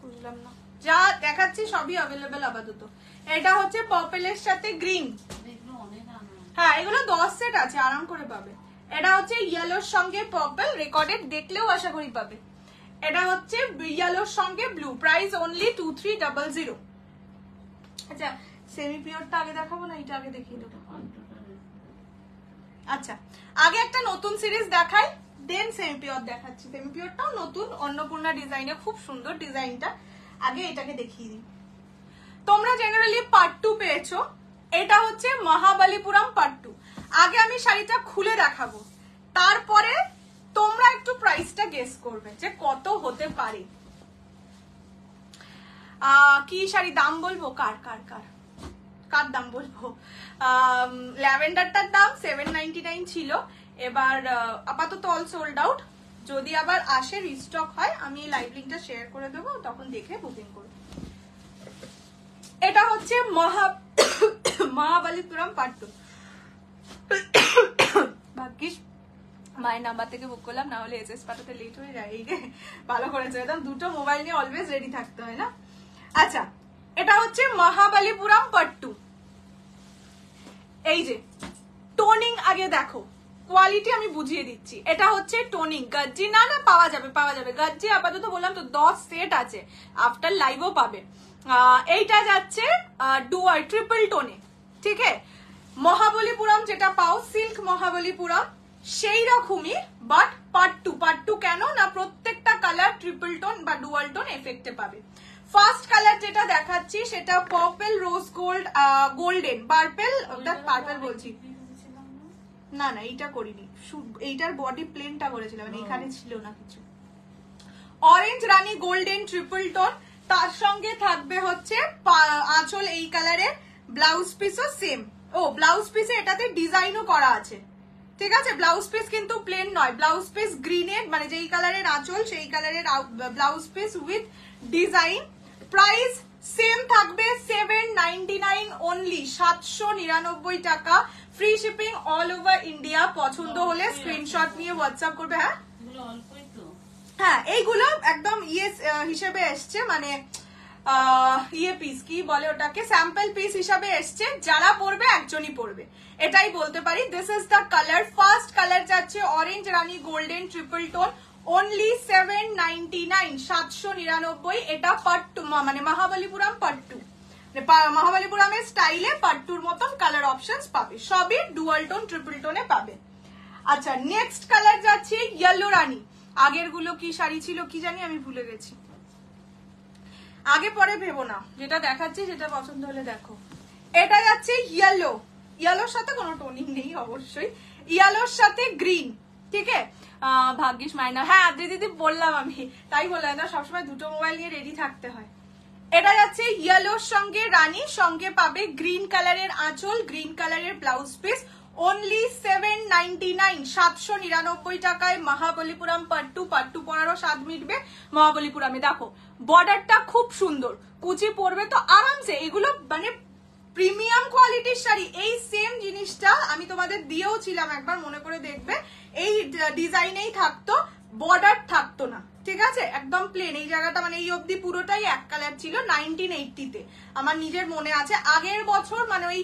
বুঝলাম না, যা দেখাচ্ছি সবই অ্যাভেলেবেল আপাতত। এটা হচ্ছে পার্পলের সাথে গ্রিন, হ্যাঁ এগুলো 10 সেট আছে, আরাম করে পাবে। এটা হচ্ছে ইয়েলোর সঙ্গে পার্পল, রেকর্ডেড দেখলেও আশা করি পাবে। এটা হচ্ছে ইয়েলোর সঙ্গে ব্লু, প্রাইস অনলি 2300। আচ্ছা সেমি পিওরটা আগে দেখাবো না এটা আগে দেখিয়ে দেবো? আচ্ছা আগে একটা নতুন সিরিজ দেখাই, দেন সেমি পিওর দেখাচ্ছি। সেমি পিওরটাও নতুন, অন্নপূর্ণা ডিজাইনে, খুব সুন্দর ডিজাইনটা। আগে এটাকে দেখিয়ে দিই। তোমরা জেনারেলি পার্ট 2 পেয়েছো, এটা হচ্ছে মহাবলীপুরম পার্ট 2। আগে আমি শাড়িটা খুলে দেখাবো, তারপরে তোমরা একটু প্রাইসটা গেস করবে যে কত হতে পারে। কি শাড়ি দাম বলবো? কার কার কার কার দাম বলবো? ল্যাভেন্ডারটার দাম 799 ছিল, এবার আপাতত অল সোল্ড আউট। যদি আবার আসে রিস্টক হয় আমি এই লাইভ লিঙ্কটা শেয়ার করে দেবো, তখন দেখে বুকিং করবো। এটা হচ্ছে মহাবলীপুরম পার্ট 2। ভাগ্যিস মায়ের নাম্বার থেকে বুক করলাম, না হলে এসএস পাঠাতে লেট হয়ে যায়। এই ভালো করেছে, একদম দুটো মোবাইল নিয়ে অলওয়েজ রেডি থাকতে হয় না। আচ্ছা এটা হচ্ছে মহাবলীপুরম পার্ট 2। এই যে টোনিং আগে দেখো, কোয়ালিটি আমি বুঝিয়ে দিচ্ছি। এটা হচ্ছে টোনিং, গজ্জি না না পাওয়া যাবে পাওয়া যাবে, গজ্জি আপাতত বললাম তো 10 সেট আছে, আফটার লাইভও পাবে। এইটা যাচ্ছে ডুয়াল ট্রিপল টোনে, ঠিক আছে। মহাবলীপুরম যেটা পাও সিল্ক মহাবলীপুরম সেই রকমই, বাট পার্ট 2। পার্ট 2 কেন না প্রত্যেকটা কালার ট্রিপল টোন বা ডুয়াল টোন এফেক্টে পাবে। ফার্স্ট কালার যেটা দেখাচ্ছি সেটা purple rose gold golden purple বলছি না না এইটা করিনি, এইটার বডি প্লেনটা করেছিলাম, মানে এখানে ছিল না কিছু। অরেঞ্জ রানী গোল্ডেন ট্রিপল টোন, তার সঙ্গে থাকবে হচ্ছে আঁচল এই কালারের, ব্লাউজ পিসও সেম। ও ব্লাউজ পিসে এটাতে ডিজাইনও করা আছে, ঠিক আছে। ব্লাউজ পিস কিন্তু প্লেন নয়, ব্লাউজ পিস গ্রিনের, মানে যেই কালারের আঁচল সেই কালারের blouse piece with design. Price same থাকবে 799 অনলি, 799 টাকা। Free shipping all over India. পছন্দ হলে স্ক্রিনশট নিয়ে হোয়াটসঅ্যাপ করবে। হ্যাঁ এইগুলো একদম ইয়ে হিসেবে এসছে, মানে ইয়ে পিস কি বলে ওটাকে, স্যাম্পল পিস হিসাবে এসছে। যারা পরবে একজনই পরবে, এটাই বলতে পারি। This is the colour. First colour যাচ্ছে অরেঞ্জ রানী গোল্ডেন ট্রিপল টোন, অনলি 799, 799। এটা পার্ট 2, মানে মহাবলীপুরম পার্ট 2, মহাবলীপুরমের স্টাইলে পার্ট 2 মতন কালার অপশনস পাবে, সবই ডুয়াল টোন ট্রিপল টোনে পাবে। আচ্ছা নেক্সট কালার যাচ্ছে ইয়েলো রানী। আগের গুলো কি শাড়ি ছিল কি জানি, আমি ভুলে গেছি। আগে পরে ভেবো না, যেটা দেখাচ্ছি সেটা পছন্দ হলে দেখো। এটা যাচ্ছে ইয়েলো, ইয়েলোর সাথে কোনো টোনিং নেই অবশ্যই, ইয়েলোর সাথে গ্রিন, ঠিক আছে। ভাগ্যিস মাইনা, হ্যাঁ দিদি বললাম আমি, তাই বললাম না, সবসময় দুটো মোবাইল নিয়ে রেডি থাকতে হয়। এটা যাচ্ছে ইয়েলোর সঙ্গে রানী, সঙ্গে পাবে গ্রিন কালারের আঁচল, গ্রিন কালারের ব্লাউজ পিস, অনলি 799, 799 টাকায়। মহাবলীপুরম পার্ট 2, পার্ট 2 পরারও স্বাদ মিটবে মহাবলীপুরমে। দেখো বর্ডারটা খুব সুন্দর, কুচি পরবে তো আরামসে। এগুলো মানে প্রিমিয়াম কোয়ালিটির শাড়ি। এই সেম জিনিসটা আমি তোমাদের দিয়েও ছিলাম একবার, মনে করে দেখবে। এই ডিজাইনেই থাকতো, বর্ডার থাকতো না, ঠিক আছে, একদম প্লেন। এই জায়গাটা মানে এই অবধি পুরোটাই এক কালার ছিল 1980-তে, আমার নিজের মনে আছে। আগের বছর মানে ওই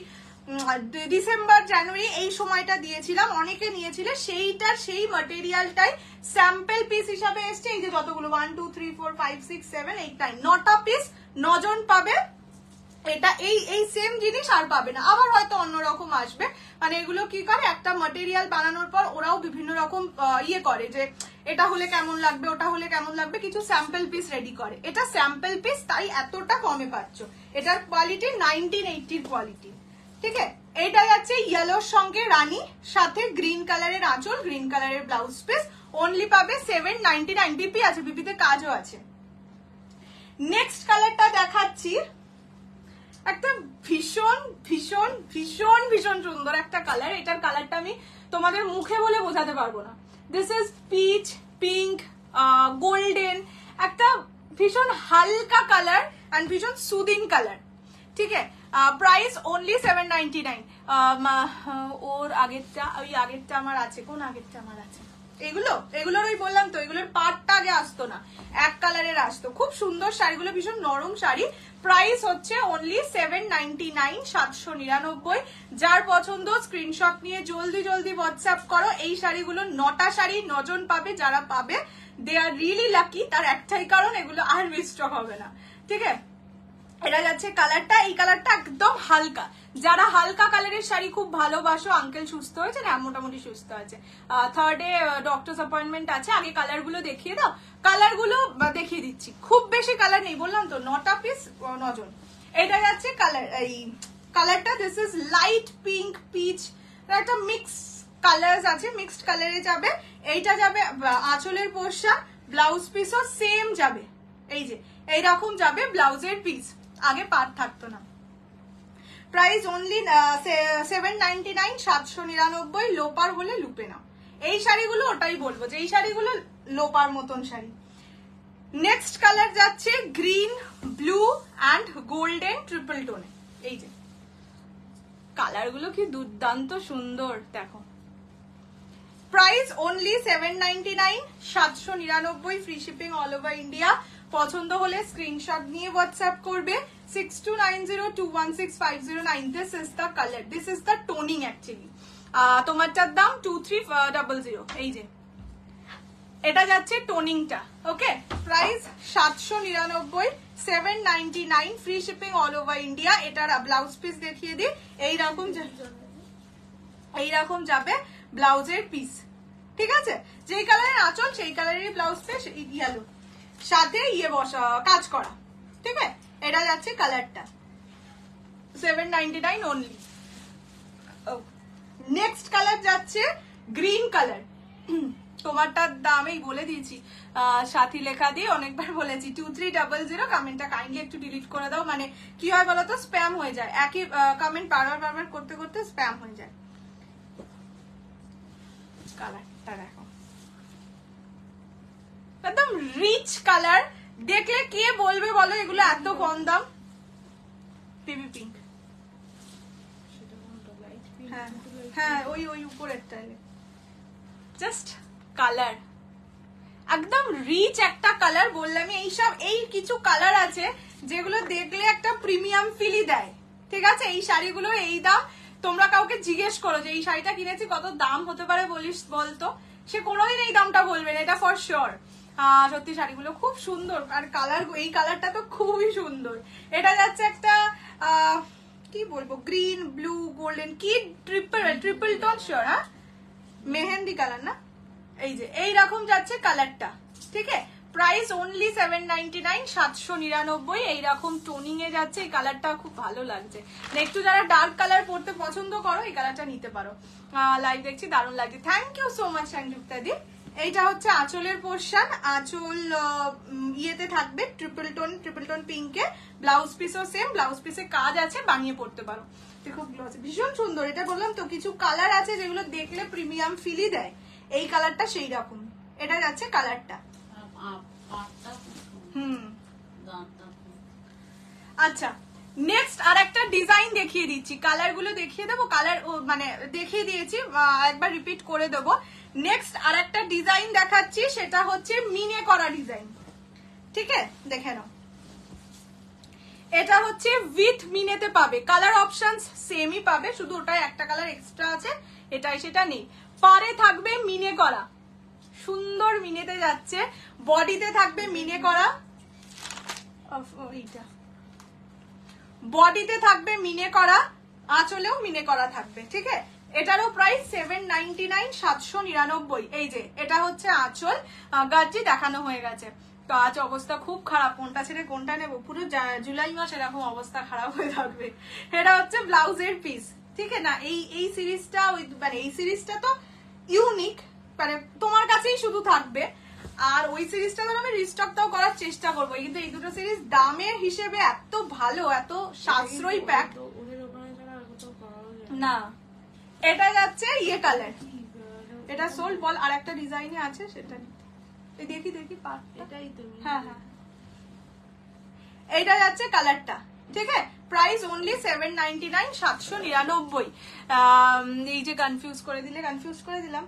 ডিসেম্বর জানুয়ারি এই সময়টা দিয়েছিলাম, অনেকে নিয়েছিল। সেইটার সেই ম্যাটেরিয়ালটাই স্যাম্পল পিস হিসাবে এসছে। এই যে যতগুলো 1 2 3 4 5 6 7 8 9, 9টা পিস, 9 জন পাবে। এটা এই সেম জিনিস আর পাবে না, আবার হয়তো অন্যরকম আসবে। মানে এগুলো কি করে, একটা ম্যাটেরিয়াল বানানোর পর ওরাও বিভিন্ন রকম ইয়ে করে, যে এটা হলে কেমন লাগবে, ওটা হলে কেমন লাগবে, কিছু স্যাম্পল পিস রেডি করে। এটা স্যাম্পল পিস, তাই এতটা কমে পাচ্ছ। এটার কোয়ালিটি 1980-র কোয়ালিটি, ঠিক আছে। এটা যাচ্ছে ইয়েলোর সঙ্গে রানী, সাথে গ্রিন কালারের আঁচল, গ্রিন কালারের ব্লাউজ পিস, অনলি পাবে 799। বিপি আছে, বিপিতে কাজও আছে। নেক্সট কালারটা দেখাচ্ছি, একটা ভীষণ ভীষণ ভীষণ ভীষণ সুন্দর একটা কালার। এটার কালারটা আমি তোমাদের মুখে বলে বোঝাতে পারবো না। This is peach, pink, golden, একটা ভীষণ হালকা কালার অ্যান্ড ভীষণ সুদিং কালার। ঠিক আছে, প্রাইস অনলি 799। ওর আগেরটা, ওই আগেরটা আমার আছে, কোন আগেরটা আমার আছে, এগুলোর ওই বললাম তো, এগুলোর পার্টটা আগে আসতো না, এক কালারের আসতো। খুব সুন্দর শাড়িগুলো, ভীষণ নরম শাড়ি। প্রাইস হচ্ছে অনলি 799, 799। যার পছন্দ স্ক্রিনশট নিয়ে জলদি জলদি হোয়াটসঅ্যাপ করো। এই শাড়িগুলো 9টা শাড়ি 9 জন পাবে, যারা পাবে দে আর রিয়েলি লাকি। তার একটাই কারণ, এগুলো আর রিস্টক হবে না। ঠিক আছে, এটা যাচ্ছে কালারটা, এই কালারটা একদম হালকা। যারা হালকা কালারের শাড়ি খুব ভালোবাসো, আঙ্কেল সুস্থ হয়েছে না? মোটামুটি সুস্থ আছে, 3rd ডে ডক্টরস অ্যাপয়েন্টমেন্ট আছে। আগে কালার গুলো দেখিয়ে দাও। কালার গুলো দেখিয়ে দিচ্ছি, খুব বেশি কালার নেই, বললাম তো 9টা পিস 9 জন। এটা যাচ্ছে কালার, এই কালারটা this is light pink pitch, একটা মিক্স কালার আছে, মিক্সড কালারে যাবে। এইটা যাবে আঁচলের পোর্শন, ব্লাউজ পিসও সেম যাবে, এই যে এইরকম যাবে ব্লাউজের পিস, আগে পার্ট থাকতো না। Price only 799, 799। লোপার হলে লুপে নাও। এই শাড়িগুলো ওটাই বলবো যে এই শাড়িগুলো লোপার মতন শাড়ি। নেক্সট কালার যাচ্ছে green, blue and golden triple টোনে। এই যে কালারগুলো কি দুর্দান্ত সুন্দর, দেখো। Price only 799, 799, free shipping all over India. পছন্দ হলে স্ক্রিনশট নিয়ে হোয়াটসঅ্যাপ করবে 6290216509। This is the colour, this is the toning actually. তোমারটার দাম 2300। এই যে এটা যাচ্ছে টোনিংটা। Okay, price 799, 799, free shipping all over India. এটার ব্লাউজ পিস দেখিয়ে দিই, এইরকম যাবে ব্লাউজের পিস। ঠিক আছে, যেই কালারের আঁচল সেই কালারের ব্লাউজ পিস, ইয়েলো সাথে বসা কাজ করা। ঠিক আছে, এটা যাচ্ছে কালারটা 799 অনলি। নেক্সট কালার যাচ্ছে গ্রিন কালার। তোমারটার দাম এই বলে দিয়েছি, সাথী লেখা দিয়ে অনেকবার বলেছি। 2300 কমেন্টটা কাইন্ডলি একটু ডিলিট করে দাও। মানে কি হয় বলতো, স্প্যাম হয়ে যায়, একই কমেন্ট বারবার করতে করতে স্প্যাম হয়ে যায়। কালারটা দেখো, একদম রিচ কালার। দেখলে কে বলবে বলো এগুলো এত কম দাম? বেবি পিঙ্ক, হ্যাঁ হ্যাঁ, ওই উপরেরটা জাস্ট কালার, একদম রিচ একটা কালার। বললামই এই কিছু কালার আছে যেগুলো দেখলে একটা প্রিমিয়াম ফিলই দেয়। ঠিক আছে, এই শাড়িগুলো এই দাম। তোমরা কাউকে জিজ্ঞেস করো যে এই শাড়িটা কিনেছি কত দাম হতে পারে বলতো, সে কোনোদিন এই দামটা বলবে না, এটা ফর শিওর। সত্যি শাড়িগুলো খুব সুন্দর, আর কালার, এই কালারটা তো খুবই সুন্দর। এটা যাচ্ছে একটা কি বলবো, গ্রিন, ব্লু, গোল্ডেন, কি ট্রিপল টোন শিওর, হ্যাঁ মেহেন্দি কালার না? এই যে এইরকম যাচ্ছে কালারটা। ঠিক আছে, প্রাইস অনলি 799, 799। এইরকম টোনিং এ যাচ্ছে, এই কালারটা খুব ভালো লাগছে। একটু যারা ডার্ক কালার পরতে পছন্দ করো এই কালারটা নিতে পারো। লাইভ দেখছি, দারুণ লাগছে। Thank you so much Sanjukta di. এইটা হচ্ছে আঁচলের পোর্শন, আঁচল ইয়েতে থাকবে ট্রিপল টোন পিঙ্কে, ব্লাউজ পিসও সেম, ব্লাউজ পিসে কাজ আছে, বানিয়ে পড়তে পারো। খুব ভীষণ সুন্দর। এটা বললাম তো, কিছু কালার আছে যেগুলো দেখলে প্রিমিয়াম ফিলই দেয়, এই কালারটা সেই রকম। এটা যাচ্ছে কালারটা। আচ্ছা, নেক্সট আর একটা ডিজাইন দেখিয়ে দিচ্ছি, কালার গুলো দেখিয়ে দেবো, কালার মানে দেখিয়ে দিয়েছি, একবার রিপিট করে দেবো। নেক্সট আর একটা ডিজাইন দেখাচ্ছি, সেটা হচ্ছে মিনে করা ডিজাইন। ঠিক আছে, দেখে নাও। এটা হচ্ছে উইথ মিনেতে পাবে, কালার অপশনস সেমই পাবে, শুধু ওটাই একটা কালার এক্সট্রা আছে, এটাই সেটা নেই। পারে থাকবে মিনে করা, সুন্দর মিনেতে যাচ্ছে, বডিতে থাকবে মিনে করা, বডিতে থাকবে মিনে করা, আঁচলেও মিনে করা থাকবে। ঠিক আছে, এটারও প্রাইস 799, 799। এই যে এটা হচ্ছে আঁচল, গাজি দেখানো হয়ে গেছে। তো আজ অবস্থা খুব খারাপ, কোনটা ছেড়ে কোনটা নেবো, পুরো জুলাই মাস এরকম অবস্থা খারাপ হয়ে থাকবে। এটা হচ্ছে ব্লাউজের পিস। ঠিক আছে না, এই সিরিজটা, মানে এই সিরিজটা তো ইউনিক, মানে তোমার কাছেই শুধু থাকবে। আর ওই সিরিজটা ধর আমি রিস্টকটাও করার চেষ্টা করবো, কিন্তু এই দুটো সিরিজ দামের হিসেবে এত ভালো, এত সাশ্রয়ী প্যাক না। এটা যাচ্ছে ইয়ে কালার, এটা সোল বল, আর একটা ডিজাইনে আছে সেটা দেখি দেখি এটাই তো। হ্যাঁ হ্যাঁ, এইটা যাচ্ছে কালারটা, ঠিক আছে। Price only 799, 799। এই যে কনফিউজ করে দিলাম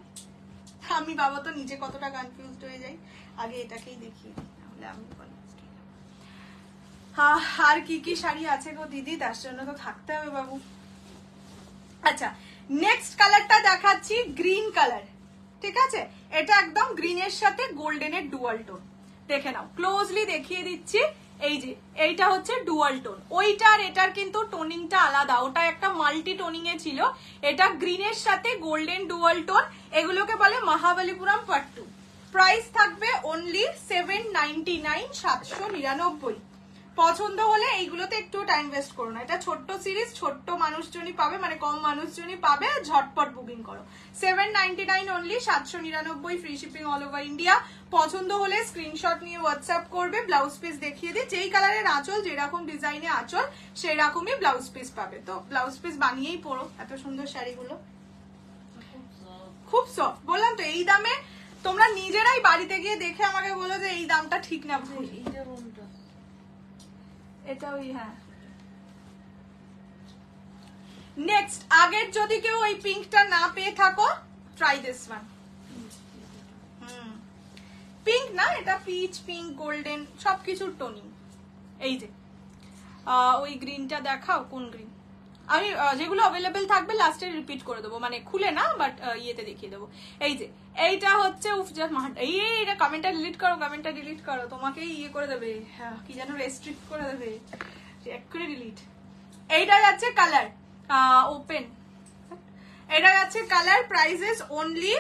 আমি, বাবা তো নিজে কতটা কনফিউজড হয়ে যাই, আগে এটাকেই দেখিয়ে দিই, তাহলে আমি কনফিউজড হয়ে যাব। আর কি কি শাড়ি আছে গো দিদি, তার জন্য তো থাকতে হবে বাবু। আচ্ছা, নেক্সট কালারটা দেখাচ্ছি গ্রিন কালার, ঠিক আছে। এটা একদম গ্রিনের সাথে গোল্ডেনের ডুয়াল টোন, দেখে নাও, ক্লোজলি দেখিয়ে দিচ্ছি। এই যে এইটা হচ্ছে ডুয়াল টোন, ওইটার এটার কিন্তু টোনিংটা আলাদা, ওটা একটা মাল্টি টোনিং এ ছিল, এটা গ্রিনের সাথে গোল্ডেন ডুয়াল টোন, এগুলোকে বলে মহাবলীপুরম পাট্টু। প্রাইস থাকবে অনলি 799, 799। পছন্দ হলে এইগুলোতে একটু টাইম ওয়েস্ট করো না, এটা ছোট্ট সিরিজ, ছোট্ট মানুষজনই পাবে, মানে কম মানুষজনই পাবে, ঝটপট বুকিং করো। 799 only, 799, free shipping all over India. পছন্দ হলে স্ক্রিনশট নিয়ে হোয়াটসঅ্যাপ করবে। ব্লাউজ পিস দেখিয়ে দিই, যেই কালারের আঁচল, যেরকম ডিজাইনে আঁচল সেই রকমই ব্লাউজ পিস পাবে। তো ব্লাউজ পিস বানিয়েই পরো, এত সুন্দর শাড়িগুলো খুব সফট। বললাম তো এই দামে তোমরা নিজেরাই বাড়িতে গিয়ে দেখে আমাকে বলো যে এই দামটা ঠিক না ভুল। এটা ওই, হ্যাঁ। নেক্সট, আগের যদি কেউ ওই পিঙ্কটা না পেয়ে থাকো, ট্রাই দিস ওয়ান। পিঙ্ক না, এটা পিচ, পিঙ্ক, গোল্ডেন সবকিছুর টোনিং। এই যে ওই গ্রিনটা দেখাও, কোন গ্রিন? আমি যেগুলো অ্যাভেলেবেল থাকবে লাস্টে রিপিট করে দেবো, মানে খুলে না, বাট ইয়েতে দেখিয়ে দেবো। এই যে এইটা হচ্ছে এইটা কমেন্টটা ডিলিট করো, তোমাকেই ইয়ে করে দেবে, কি যেন রেস্ট্রিক্ট করে দেবে, চেক করে ডিলিট। এইটা যাচ্ছে কালার ওপেন, এটা যাচ্ছে কালার, প্রাইসেস অনলি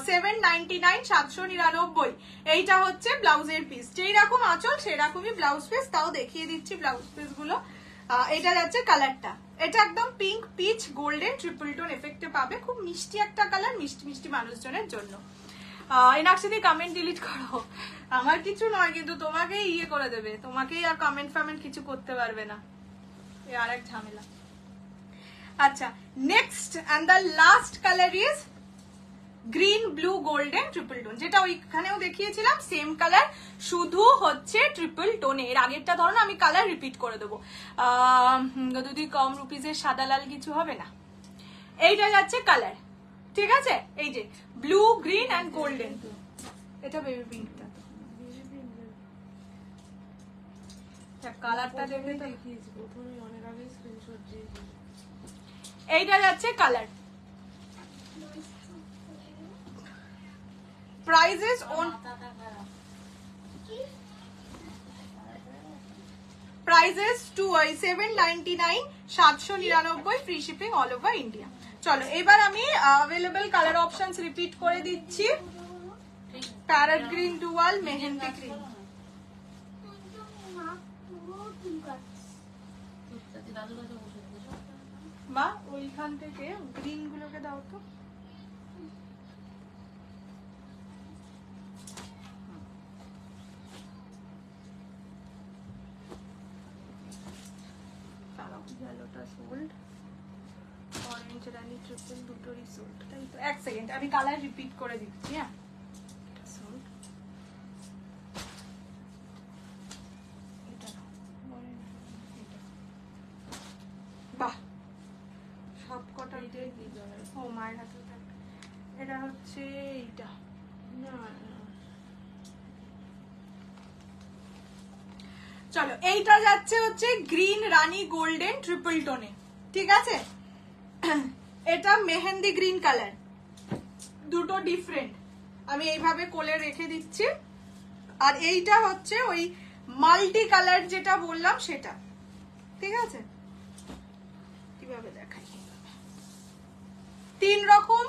799, 799। এইটা হচ্ছে ব্লাউজের পিস, যেই রকম আঁচল সেরকমই ব্লাউজ পিস, তাও দেখিয়ে দিচ্ছি ব্লাউজ পিস গুলো। এটা যাচ্ছে কালারটা, এটা একদম pink, peach, golden triple tone এফেক্টে পাবে, খুব মিষ্টি একটা কালার, মিষ্টি মিষ্টি মানুষজনের জন্য। এনাক্সিদি কমেন্ট ডিলিট করো, আমার কিছু নয়, কিন্তু তোমাকেই ইয়ে করে দেবে, তোমাকেই আর কমেন্ট ফামেন্ট কিছু করতে পারবে না, এ আর এক ঝামেলা। আচ্ছা, next and the last colour is green blue golden triple tone, যেটা ওইখানেও দেখিয়েছিলাম সেম কালার, শুধু হচ্ছে ট্রিপল টোনে। এর আগেরটা ধরো আমি কালার রিপিট করে দেবো, যদি কম রুপিজের সাদা লাল কিছু হবে না। এইটা যাচ্ছে কালার, ঠিক আছে, এই যে ব্লু, গ্রিন অ্যান্ড গোল্ডেন। এটা বেবি পিঙ্কটা, কালারটা দেখে তো অনেক আগে স্ক্রিনশট দিয়েছি। এইটা যাচ্ছে colour, prices on prices 799, 799, free shipping all over India. চলো এবার আমি অ্যাভেলেবল কালার অপশনস রিপিট করে দিচ্ছি। Parrot green dual, mehendi green, মা ওইখান থেকে গ্রিন গুলোকে দাও তো। येलोটা সোল্ড, অরেঞ্জ রানী ট্রিপল দুটোরই সোল্ড, তাই তো। এক সেকেন্ড, আমি কালার রিপিট করে দিচ্ছি। হ্যাঁ, এটা সোল্ড, এটা বাহ, সব কটা ও মায়ের হাতে থাক। এটা হচ্ছে এইটা না, চলো এইটা যাচ্ছে হচ্ছে গ্রিন রানী গোল্ডেন ট্রিপল টোনে, ঠিক আছে। এটা মেহেন্দি গ্রিন কালার, দুটো ডিফারেন্ট, আমি এইভাবে কোলে রেখে দিচ্ছি। আর এইটা হচ্ছে ওই মাল্টি কালার যেটা বললাম সেটা, ঠিক আছে। কিভাবে দেখাই, তিন রকম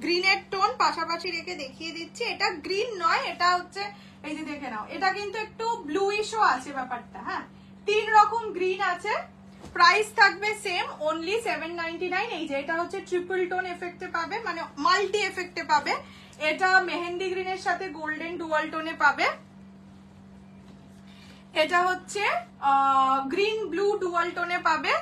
গ্রিনের টোন পাশাপাশি রেখে দেখিয়ে দিচ্ছি। এটা গ্রিন নয়, এটা হচ্ছে এই যে দেখে নাও, এটা কিন্তু একটু ব্লুইশও আছে ব্যাপারটা। হ্যাঁ, তিন রকম গ্রিন আছে। প্রাইস থাকবে সেম, অনলি 799। এই যে এটা হচ্ছে ট্রিপল টোন এফেক্টে পাবে, মানে মাল্টি এফেক্টে পাবে। এটা মেহেন্দি গ্রিনের সাথে গোল্ডেন ডুয়াল টোনে পাবে। এটা হচ্ছে গ্রিন ব্লু ডুয়াল টোনে পাবে,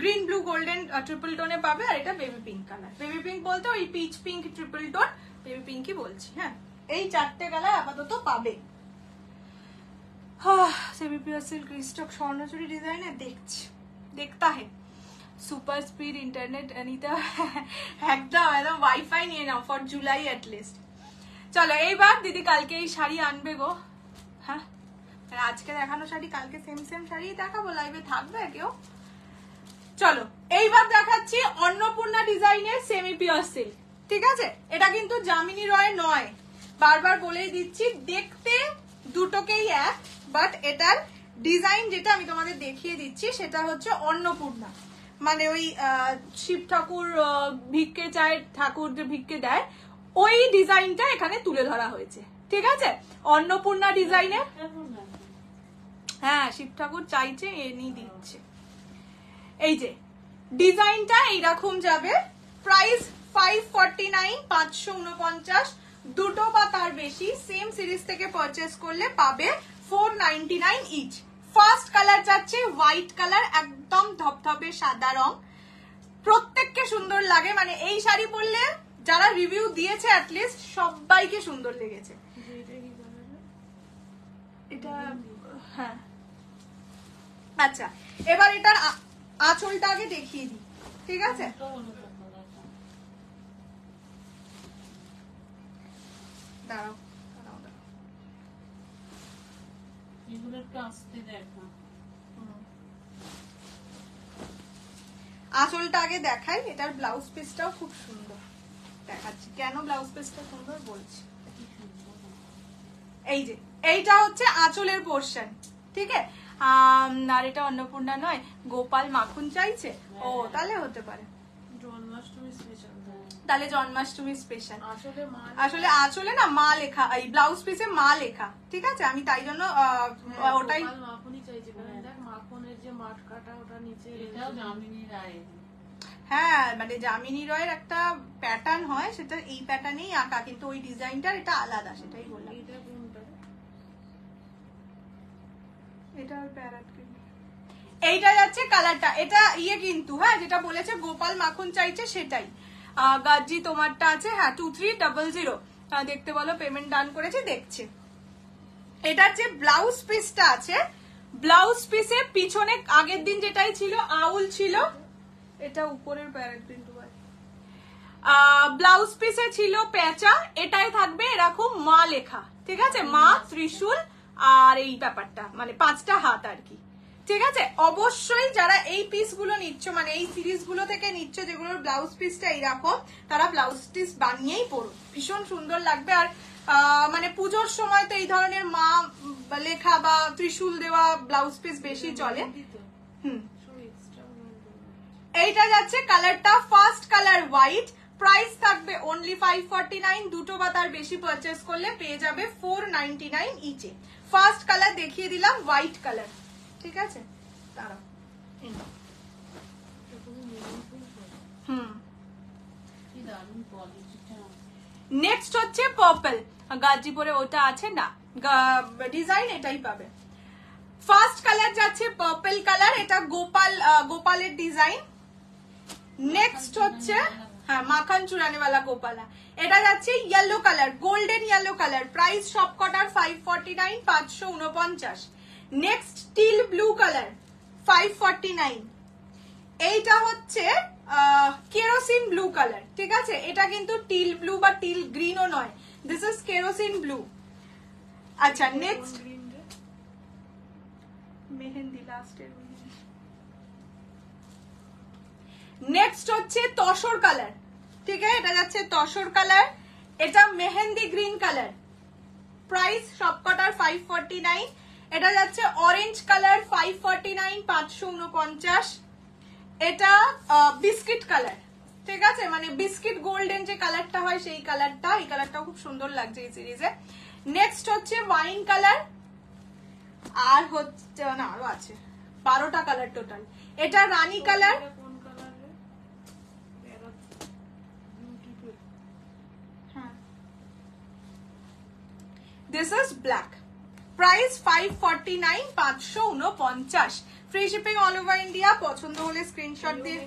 গ্রিন ব্লু গোল্ডেন ট্রিপল টোনে পাবে। আর এটা baby pink colour, baby pink বলতে ওই peach pink triple tone, baby পিঙ্কই বলছি। হ্যাঁ, এই 4টে কালার আপাতত পাবে। সেমি পিওর সিল্ক স্টক স্বর্ণচুরি ডিজাইনে দেখতা হে সুপার স্পিড ইন্টারনেট নিতে একদম একদম ওয়াইফাই নিয়ে নাও ফর জুলাই অ্যাটলিস্ট। চলো এইবার দিদি কালকে এই শাড়ি আনবে গো। হ্যাঁ, আজকে দেখানো শাড়ি কালকে সেম সেম শাড়ি দেখাবো, লাইভে থাকবে কেউ? চলো এইবার দেখাচ্ছি অন্নপূর্ণা ডিজাইনের সেমি পিওর সিল্ক। ঠিক আছে, এটা কিন্তু যামিনী রয় নয়, বারবার বলেই দিচ্ছি। দেখতে দুটোকেই এক, বাট এটার ডিজাইন যেটা আমি তোমাদের দেখিয়ে দিচ্ছি সেটা হচ্ছে অন্নপূর্ণা, মানে ওই শিব ঠাকুর ভিক্ষে চায়, ঠাকুর যে ভিক্ষে দেয় ওই ডিজাইনটা এখানে তুলে ধরা হয়েছে। ঠিক আছে, অন্নপূর্ণা ডিজাইনে। হ্যাঁ, শিব ঠাকুর চাইছে, এনি দিচ্ছে। এই যে ডিজাইনটা এইরকম যাবে। প্রাইস 549, 549। দুটো বা তার বেশি সেম সিরিজ থেকে পারচেজ করলে পাবে 499 ইচ। ফার্স্ট কালার যাচ্ছে হোয়াইট কালার, একদম ধপধপে সাদা রং, প্রত্যেককে সুন্দর লাগে। মানে এই শাড়ি পরলে যারা রিভিউ দিয়েছে অ্যাটলিস্ট সবাইকে সুন্দর লেগেছে। এটা হ্যাঁ, আচ্ছা এবার এটার আঁচলটা আগে দেখিয়ে দিই। ঠিক আছে, দাঁড়াও আঁচলটা আগে দেখাই। এটার ব্লাউজ পিসটাও খুব সুন্দর, দেখাচ্ছি কেন ব্লাউজ পিসটা সুন্দর বলছি। এই যে এইটা হচ্ছে আঁচলের পোর্শন। ঠিক আছে, আর এটা অন্নপূর্ণা নয়, গোপাল মাখন চাইছে। ও তাহলে হতে পারে জন্মাষ্টমী স্পেশাল, তাহলে জন্মাষ্টমী স্পেশাল। আসলে আঁচলে না মা লেখা, এই ব্লাউজ পিসে মা লেখা। ঠিক আছে, আমি তাই জন্য ওটাই মাখনই চাইছি। দেখ মাখনের যে মাঠ কাটা ওটা নিচে, এটাও যামিনী রায়। হ্যাঁ, মানে যামিনী রয়ের একটা প্যাটার্ন হয়, সেটা এই প্যাটার্নেই আঁকা, কিন্তু ওই ডিজাইনটার এটা আলাদা, সেটাই বললাম। এটা এইটা যাচ্ছে কালারটা, এটা ইয়ে কিন্তু, হ্যাঁ যেটা বলেছে গোপাল মাখন চাইছে সেটাই। গাজি তোমারটা আছে, হ্যাঁ 2300 দেখতে বলো, পেমেন্ট ডান করেছে, দেখছে। এটার যে ব্লাউজ পিসটা আছে, ব্লাউজ পিসের পিছনে আগের দিন যেটাই ছিল আউল ছিল, এটা উপরের প্যারেট প্রিন্ট। ব্লাউজ পিসে ছিল পেঁচা, এটাই থাকবে এরকম মা লেখা। ঠিক আছে, মা ত্রিশূল আর এই ব্যাপারটা, মানে 5টা হাত আর কি। ঠিক আছে, অবশ্যই যারা এই পিস গুলো নিচ্ছ, মানে এই সিরিজ গুলো থেকে নিচ্ছ যেগুলোর ব্লাউজ পিসটা এইরকম, তারা ব্লাউজ পিস বানিয়েই পরো, ভীষণ সুন্দর লাগবে। আর মানে পুজোর সময় তো এই ধরনের মা লেখা বা ত্রিশূল দেওয়া ব্লাউজ পিস বেশি চলে। এইটা যাচ্ছে কালারটা ফার্স্ট কালার হোয়াইট, প্রাইস থাকবে অনলি 549। দুটো বা তার বেশি পারচেজ করলে পেয়ে যাবে 499 ইচে। ফার্স্ট কালার দেখিয়ে দিলাম, হোয়াইট কালার। ঠিক আছে, দাঁড়াও। নেক্সট হচ্ছে পার্পল, গাজীপুরে ওটা আছে না, ডিজাইন এটাই পাবে। ফার্স্ট কালার যাচ্ছে পার্পল কালার, এটা গোপালের ডিজাইন। নেক্সট হচ্ছে হ্যাঁ মাখন চুরানেওয়ালা গোপালা, এটা যাচ্ছে yellow colour, golden yellow colour. Price সবকটার 549, 549। Next teal blue colour, 549। এইটা হচ্ছে কেরোসিন ব্লু কালার। ঠিক আছে, এটা কিন্তু টিল ব্লু বা টিল গ্রিনও নয়, দিস ইজ কেরোসিন ব্লু। আচ্ছা নেক্সট মেহেন্দি লাস্টের। নেক্সট হচ্ছে তসর কালার। ঠিক আছে, এটা যাচ্ছে তসর কালার, এটা মেহেন্দি গ্রিন কালার। প্রাইস সবকটার 549। এটা যাচ্ছে অরেঞ্জ কালার, 549, 549। এটা বিস্কিট কালার। ঠিক আছে, মানে বিস্কিট গোল্ডেন যে কালারটা হয় সেই কালারটা, এই কালারটাও খুব সুন্দর লাগছে এই সিরিজে। নেক্সট হচ্ছে ওয়াইন কালার, আর হচ্ছে না আরো আছে 12টা কালার টোটাল। এটা রানী colour, this is black, price 549, 549, free shipping all over India. পছন্দ হলে স্ক্রিনশট দিয়ে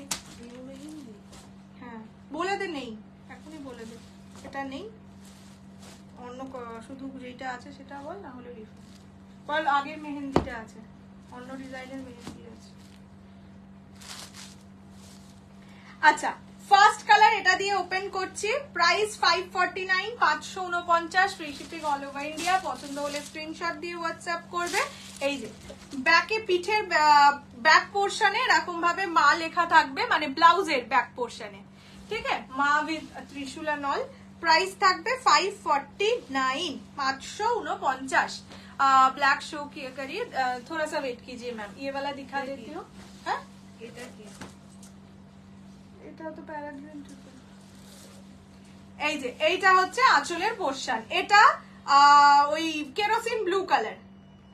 হ্যাঁ বলে দে, নেই এখনই বলে দে, এটা নেই, অন্য শুধু যেটা আছে সেটা বল, না হলে রিফান্ড বল। আগের মেহেন্দিটা আছে, অন্য ডিজাইনের মেহেন্দি আছে। আচ্ছা, ফার্স্ট কালার এটা দিয়ে ওপেন করছি, price 549, 549, free shipping all over India. পছন্দ হলে স্ক্রিনশট দিয়ে হোয়াটসঅ্যাপ করবে। এই যে ব্যাকে, পিঠের ব্যাক পোর্শনে এরকম ভাবে মা লেখা থাকবে, মানে ব্লাউজের ব্যাক পোর্শনে, ঠিক আছে, মা উইথ ত্রিশূল এন্ড অল। प्राइस থাকবে 549, 549। ब्लैक शो करिए, थोड़ा सा वेट कीजिए मैम, ये वाला दिखा देती हूँ। এটা তো প্যারাগ্রিন, এই যে এইটা হচ্ছে আঁচলের পোরশন, এটা ওই কেরোসিন ব্লু কালার,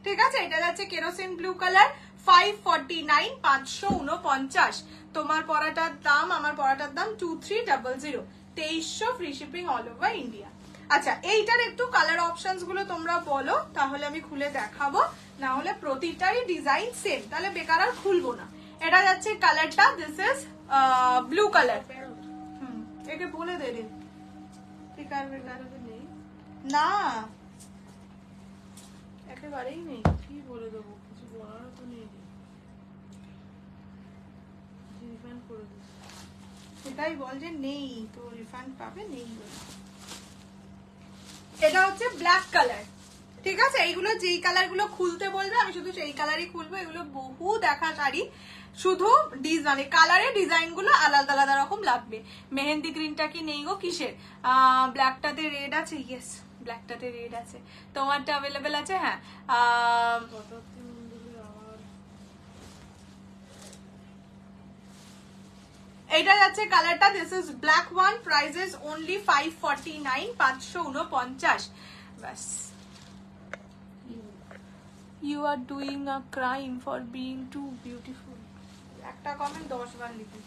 ঠিক আছে, এটা যাচ্ছে কেরোসিন ব্লু কালার, 549, 549। তোমার পরাটার দাম, আমার পরাটার দাম 2300, 2300 free shipping all over India. আচ্ছা, এইটার একটু কালার অপশনস গুলো তোমরা বলো, তাহলে আমি খুলে দেখাবো, না হলে প্রতিটারই ডিজাইন সেম, তাহলে বেকার আর খুলবো না। এটা যাচ্ছে কালারটা, দিস ইজ ব্লু কালার। একে বলে দে রে, বেকার বেকার নেই না, একেবারেই নেই। কি বলে দেবো, কিছু বলার তো নেই, রিফান্ড করে দিস। সেটাই বল যে নেই, তো রিফান্ড পাবে, নেই বলে। এটা হচ্ছে ব্ল্যাক কালার, ঠিক আছে, এইগুলো যেই কালার গুলো খুলতে বলবে আমি শুধু সেই কালারই খুলবো। এগুলো বহু দেখা শাড়ি, শুধু মানে কালারের ডিজাইন গুলো আলাদা আলাদা রকম লাগবে। মেহেন্দি গ্রিনটা কি নেই গো, কিসের? ব্ল্যাকটাতে রেড আছে, ইয়েস ব্ল্যাকটাতে রেড আছে, তোমারটা অ্যাভেলেবেল আছে। হ্যাঁ, এইটা যাচ্ছে কালারটা, this is black one, prices only 549, 549। বাস, you are doing a crime for being too beautiful. একটা কমেন্ট 10 বার লিখি।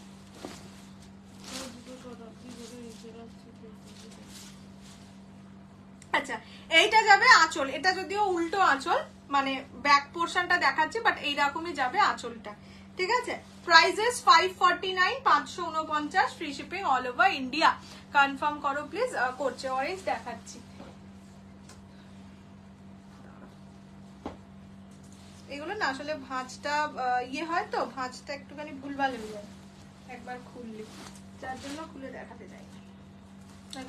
আচ্ছা, এইটা যাবে আঁচল, এটা যদিও উল্টো আঁচল, মানে ব্যাক পোর্শনটা দেখাচ্ছে, বাট এইরকমই যাবে আঁচলটা, ঠিক আছে। Prices 549, 549, free shipping all over India. Confirm করো প্লিজ। করছে, অরেঞ্জ দেখাচ্ছি। এগুলো না আসলে ভাঁজটা ইয়ে হয় তো, ভাঁজটা একটুখানি ভুলভাল হয়ে যায় একবার খুললে, যার জন্য খুলে দেখাতে যাই,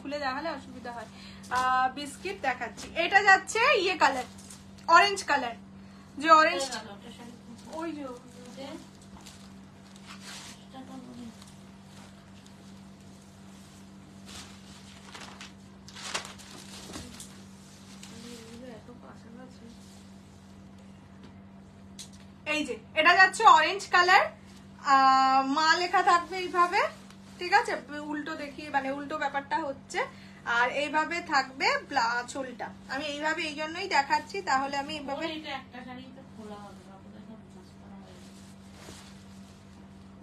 খুলে দেখালে অসুবিধা হয়। বিস্কিট দেখাচ্ছি, এটা যাচ্ছে ইয়ে কালার, অরেঞ্জ কালার, যে অরেঞ্জ, ওই যে এই যে এটা যাচ্ছে অরেঞ্জ কালার, মা লেখা থাকবে এইভাবে, ঠিক আছে, উল্টো দেখি, মানে উল্টো ব্যাপারটা হচ্ছে, আর এইভাবে থাকবে আঁচলটা। আমি এইভাবে এই জন্যই দেখাচ্ছি, তাহলে আমি এইভাবে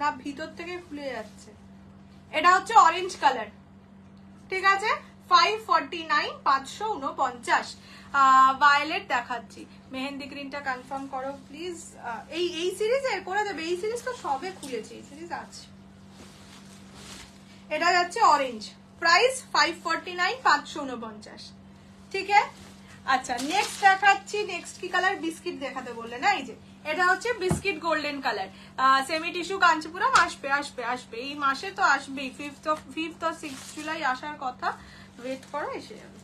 না, ভিতর থেকে খুলে যাচ্ছে। এটা হচ্ছে অরেঞ্জ কালার, ঠিক আছে, 549, 549। ভায়োলেট দেখাচ্ছি, মেহেন্দি গ্রিনটা কনফার্ম করো প্লিজ। এই সিরিজে করে দেবে, এই সিরিজ তো সবে খুলেছে, এই সিরিজ আছে। এটা যাচ্ছে অরেঞ্জ, প্রাইস 549, 549, ঠিক আছে। আচ্ছা, নেক্সট দেখাচ্ছি, নেক্সট কি কালার, বিস্কিট দেখাতে বললে না, এই যে এটা হচ্ছে biscuit golden colour, semi tissue Kanchipuram আসবে আসবে আসবে, এই মাসে তো আসবেই, 5th or 6th জুলাই আসার কথা, ওয়েট করো, এসে যাবে।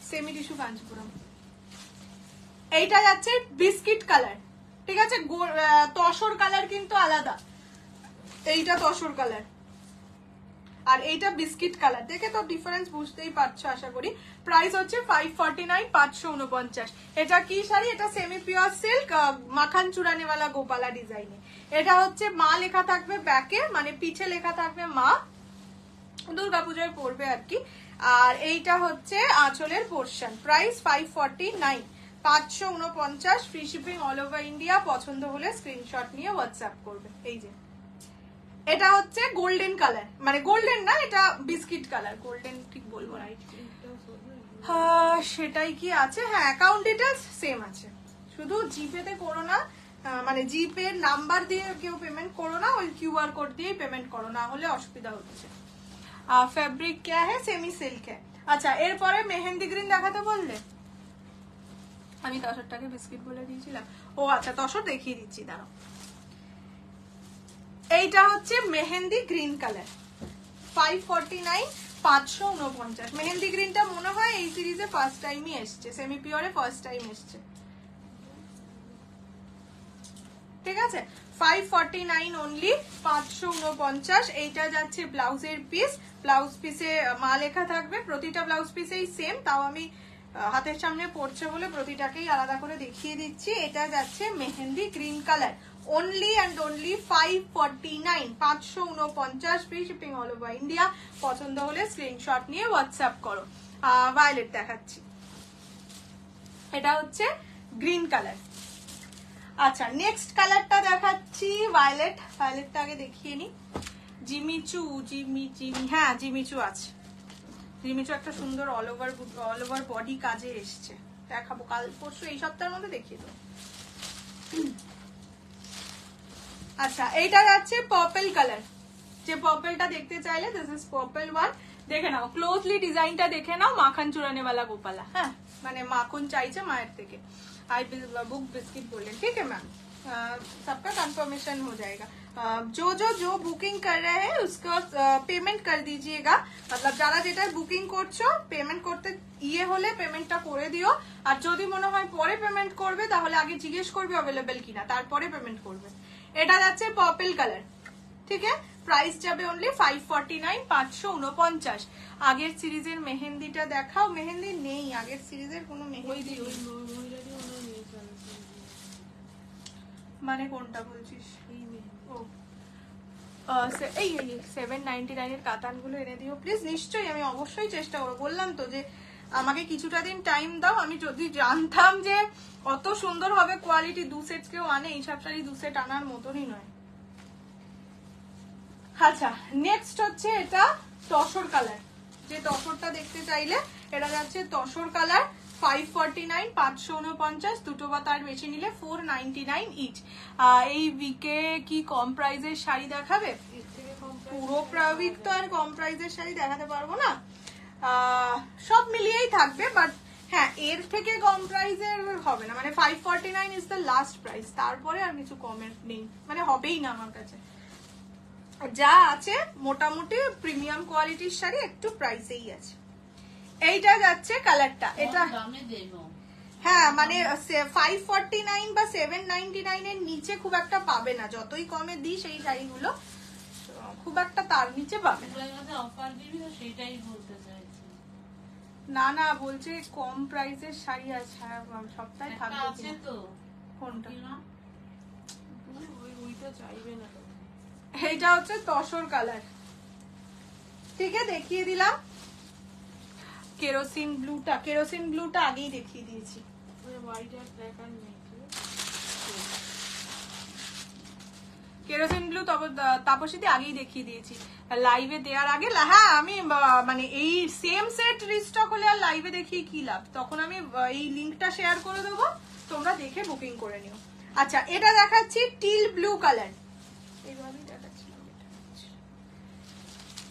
সেমি টিস্যু কাঞ্চিপুরম, এইটা যাচ্ছে বিস্কিট কালার, ঠিক আছে, তসর কালার কিন্তু আলাদা, এইটা তসর কালার আর এইটা বিস্কিট কালার, দেখে তো ডিফারেন্স বুঝতেই পারছো আশা করি। প্রাইস হচ্ছে 549, 549। এটা কি শাড়ি, এটা সেমি পিওর সিল্ক, মাখান চুরানিওয়ালা গোপালা ডিজাইনে। এটা হচ্ছে মা লেখা থাকবে ব্যাকে, মানে পিঠে লেখা থাকবে মা, দুর্গাপূজায় পড়বে আর কি। আর এইটা হচ্ছে আঁচলের portion, price 549, 549, free shipping all over India. পছন্দ হলে স্ক্রিনশট নিয়ে হোয়াটসঅ্যাপ করবে। এই যে এটা হচ্ছে গোল্ডেন কালার, মানে গোল্ডেন না, এটা বিস্কিট কালার, গোল্ডেন ঠিক বলবো না, সেটাই কি আছে, হ্যাঁ অ্যাকাউন্ট ডিটেলস সেম আছে, শুধু জিপেতে করো না, মানে জিপের নাম্বার দিয়ে কেউ পেমেন্ট করো না, ওই কিউআর কোড দিয়েই পেমেন্ট করো, না হলে অসুবিধা হচ্ছে। ফেব্রিক क्या है, সেমি সিল্ক है। আচ্ছা এরপরে মেহেন্দি গ্রিন দেখাতে বললে, আমি তসরটাকে বিস্কিট বলে দিয়েছিলাম, ও আচ্ছা তসর দেখিয়ে দিচ্ছি দাঁড়াও। এইটা হচ্ছে মেহেন্দি গ্রিন কালার, 549, 549। মেহেন্দি গ্রিনটা মনে হয় এই সিরিজে ফার্স্ট টাইমই এসছে, সেমি পিওরে ফার্স্ট টাইম এসছে, ঠিক আছে। 549 অনলি, 549। এইটা যাচ্ছে ব্লাউজের পিস, ব্লাউজ পিসে মা লেখা থাকবে, প্রতিটা ব্লাউজ পিসেই সেম, তাও আমি হাতের সামনে পড়ছে বলে প্রতিটাকেই আলাদা করে দেখিয়ে দিচ্ছি। এটা যাচ্ছে mehendi green colour, only and only 549, 549 free shipping all over India. পছন্দ হলে স্ক্রিনশট নিয়ে হোয়াটসঅ্যাপ করো। ভায়োলেট দেখাচ্ছি, এটা হচ্ছে গ্রিন কালার। আচ্ছা নেক্সট কালারটা দেখাচ্ছি ভায়োলেট, ভায়োলেটটা আগে দেখিয়ে নি। জিমিচু, হ্যাঁ জিমিচু আছে, জিমিচু একটা সুন্দর অল ওভার বডি কাজে এসছে, দেখাবো কাল পরশু এই সপ্তাহের মধ্যে দেখিয়ে দেবো। আচ্ছা এইটা যাচ্ছে পার্পল কালার, যে পার্পলটা দেখতে চাইলে দিস ইজ পার্পল ওয়ান। দেখে নাও ক্লোজলি, ডিজাইনটা দেখে নাও, মাখন চুরানে वाला গোপালা, হ্যাঁ মানে মাখন চাইছে মায়ের থেকে। आई बुक बिस्किट बोले, ठीक है मैम, सबका कंफर्मेशन हो जाएगा। जो बुकिंग कर रहे हैं उसको पेमेंट कर दीजिएगा, मतलब যারা যেটা বুকিং করছো পেমেন্ট করতে ইয়ে হলে পেমেন্টটা করে দিও, আর যদি মনে হয় পরে পেমেন্ট করবে তাহলে আগে জিজ্ঞেস করবে অ্যাভেলেবেল কিনা, তারপরে পেমেন্ট করবে। এটা যাচ্ছে পার্পল কালার, ঠিক আছে। প্রাইস যাবে অনলি 549, 549। আগের সিরিজের মেহেন্দিটা দেখাও, মেহেন্দি নেই আগের সিরিজের কোনো মেহেন্দি, মানে কোনটা বলছিস? ও এই 799 এর কাতানগুলো এনে দিও প্লিজ। নিশ্চয়ই আমি অবশ্যই চেষ্টা করবো, বললাম তো যে আমাকে কিছুটা দিন টাইম দাও, আমি যদি জানতাম যে অত সুন্দর হবে কোয়ালিটি, 2 সেট কেউ আনে, এইসব শাড়ি 2 সেট আনার মতনই নয়। আচ্ছা নেক্সট হচ্ছে এটা তসর কালার, যে তসরটা দেখতে চাইলে এটা যাচ্ছে তসর কালার, 549, 549, দুটো বা তার বেশি নিলে 499 ইচ। এই উইকে কি কম প্রাইজের শাড়ি দেখাবে? পুরো উইক তো আর কম প্রাইজের শাড়ি দেখাতে পারবো না, সব মিলিয়েই থাকবে, বাট হ্যাঁ এর থেকে কম প্রাইজের হবে না, মানে 549 ইজ দ্য লাস্ট প্রাইস, তারপরে আর কিছু কমের নেই, মানে হবেই না আমার কাছে। যা আছে মোটামুটি প্রিমিয়াম কোয়ালিটির শাড়ি, একটু প্রাইসেই আছে। এইটা যাচ্ছে কালারটা, এটা হ্যাঁ মানে 549 বা 799 এর নিচে খুব একটা পাবে না, যতই কমে দিই সেই শাড়িগুলো খুব একটা তার নিচে পাবে না। না বলছে কম প্রাইসের শাড়ি আছে সপ্তাহে থাকবে তো, কোনটা? ওইটা চাইবে না। এইটা হচ্ছে তসর কালার, ঠিক আছে দেখিয়ে দিলাম। কেরোসিন ব্লুটা আগেই দেখিয়ে দিয়েছি, কেরোসিন ব্লু তাপসীতে আগেই দেখিয়ে দিয়েছি লাইভে দেওয়ার আগে। হ্যাঁ আমি মানে এই সেম সেট রিস্টক হলে আর লাইভে দেখিয়ে কি লাভ, তখন আমি এই লিঙ্কটা শেয়ার করে দেবো, তোমরা দেখে বুকিং করে নিও। আচ্ছা এটা দেখাচ্ছি টিল ব্লু কালার, এইভাবেই দেখাচ্ছি,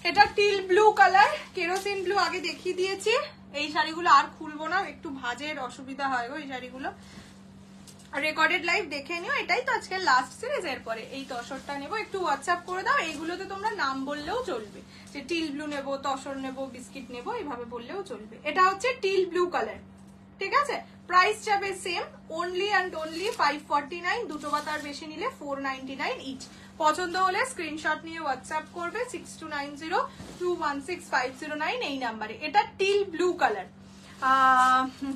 এটা till blue colour, kerosene blue আগে দেখিয়ে দিয়েছি। এই শাড়িগুলো আর খুলবো না, একটু ভাজের অসুবিধা হয় গো এই শাড়িগুলো, রেকর্ডেড লাইভ দেখে নিও। এটাই তো আজকে লাস্ট সিরিজ, এরপরে এই তসরটা নেবো, একটু হোয়াটসঅ্যাপ করে দাও। এইগুলোতে তোমরা নাম বললেও চলবে, যে টিল ব্লু নেবো, তসর নেবো, বিস্কিট নেবো, এইভাবে বললেও চলবে। এটা হচ্ছে টিল ব্লু কালার, ঠিক আছে। প্রাইস যাবে সেম, অনলি অ্যান্ড অনলি 549, দুটো বা তার বেশি নিলে 499 ইচ। পছন্দ হলে স্ক্রিনশট নিয়ে হোয়াটসঅ্যাপ করবে 6290216509 এই নাম্বারে। এটা টিল ব্লু কালার,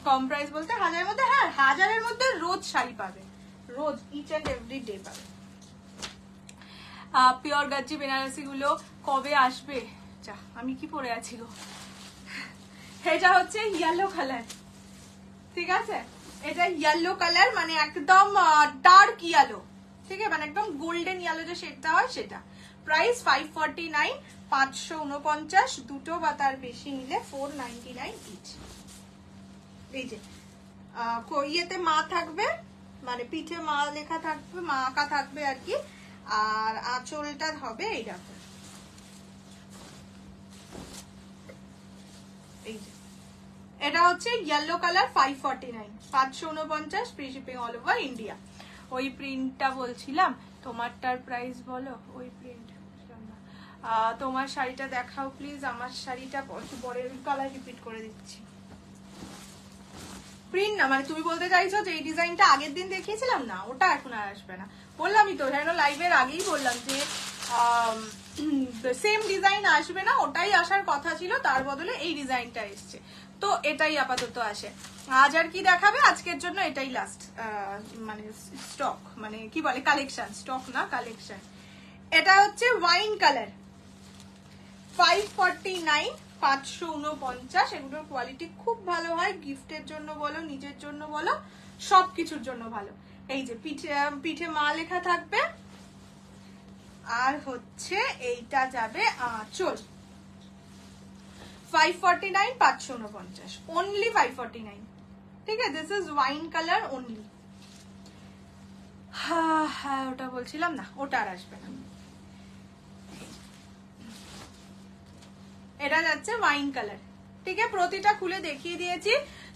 কম প্রাইস বলতে হাজারের মধ্যে, হ্যাঁ হাজারের মধ্যে রোজ শাড়ি পাবে, রোজ ইচ এন্ড এভরি ডে পাবে। পিওর গাজ্জি বেনারসি গুলো কবে আসবে? যা আমি কি পরে আছি গো। এটা হচ্ছে ইয়েলো কালার, ঠিক আছে, এটা ইয়েলো কালার মানে একদম ডার্ক ইয়েলো, ঠিক আছে, মানে একদম গোল্ডেন ইয়েলো যে শেডটা হয় সেটা। প্রাইস 549, 549, দুটো বা তার বেশি নিলে 499 ইচ। এই যে ইয়েতে মা থাকবে, মানে পিঠে মা লেখা থাকবে, মা আঁকা থাকবে আর কি। আর আঁচলটা হবে এইরকম, এই যে এটা হচ্ছে yellow colour 549, 549 free shipping all over India. ওই প্রিন্টটা বলছিলাম, তোমারটার প্রাইস বলো। ওই প্রিন্ট তোমার শাড়িটা দেখাও প্লিজ। আমার শাড়িটা পরের কালার রিপিট করে দিচ্ছি। প্রিন্ট না, মানে তুমি বলতে চাইছো যে এই ডিজাইনটা আগের দিন দেখিয়েছিলাম না, ওটা এখন আর আসবে না। বললামই তো, হ্যাঁ লাইভের আগেই বললাম যে সেম ডিজাইন আসবে না, ওটাই আসার কথা ছিল, তার বদলে এই ডিজাইনটা এসছে, তো এটাই আপাতত আসে। আজ আর কি দেখাবে, আজকের জন্য এটাই লাস্ট মানে স্টক, মানে কি বলে কালেকশন, স্টক না কালেকশন। এটা হচ্ছে ওয়াইন কালার 549, 549। এগুলোর কোয়ালিটি খুব ভালো হয়, গিফটের জন্য বলো, নিজের জন্য বলো, সবকিছুর জন্য ভালো। এই যে পিঠে মা লেখা থাকবে, আর হচ্ছে এইটা যাবে আঁচল। 549, 549, অনলি 549। ঠিক আছে, this is wine colour only. হ্যাঁ ওটা বলছিলাম না, ওটা আর আসবে না। এটা যাচ্ছে ওয়াইন কালার। ঠিক আছে, প্রতিটা খুলে দেখিয়ে দিয়েছি,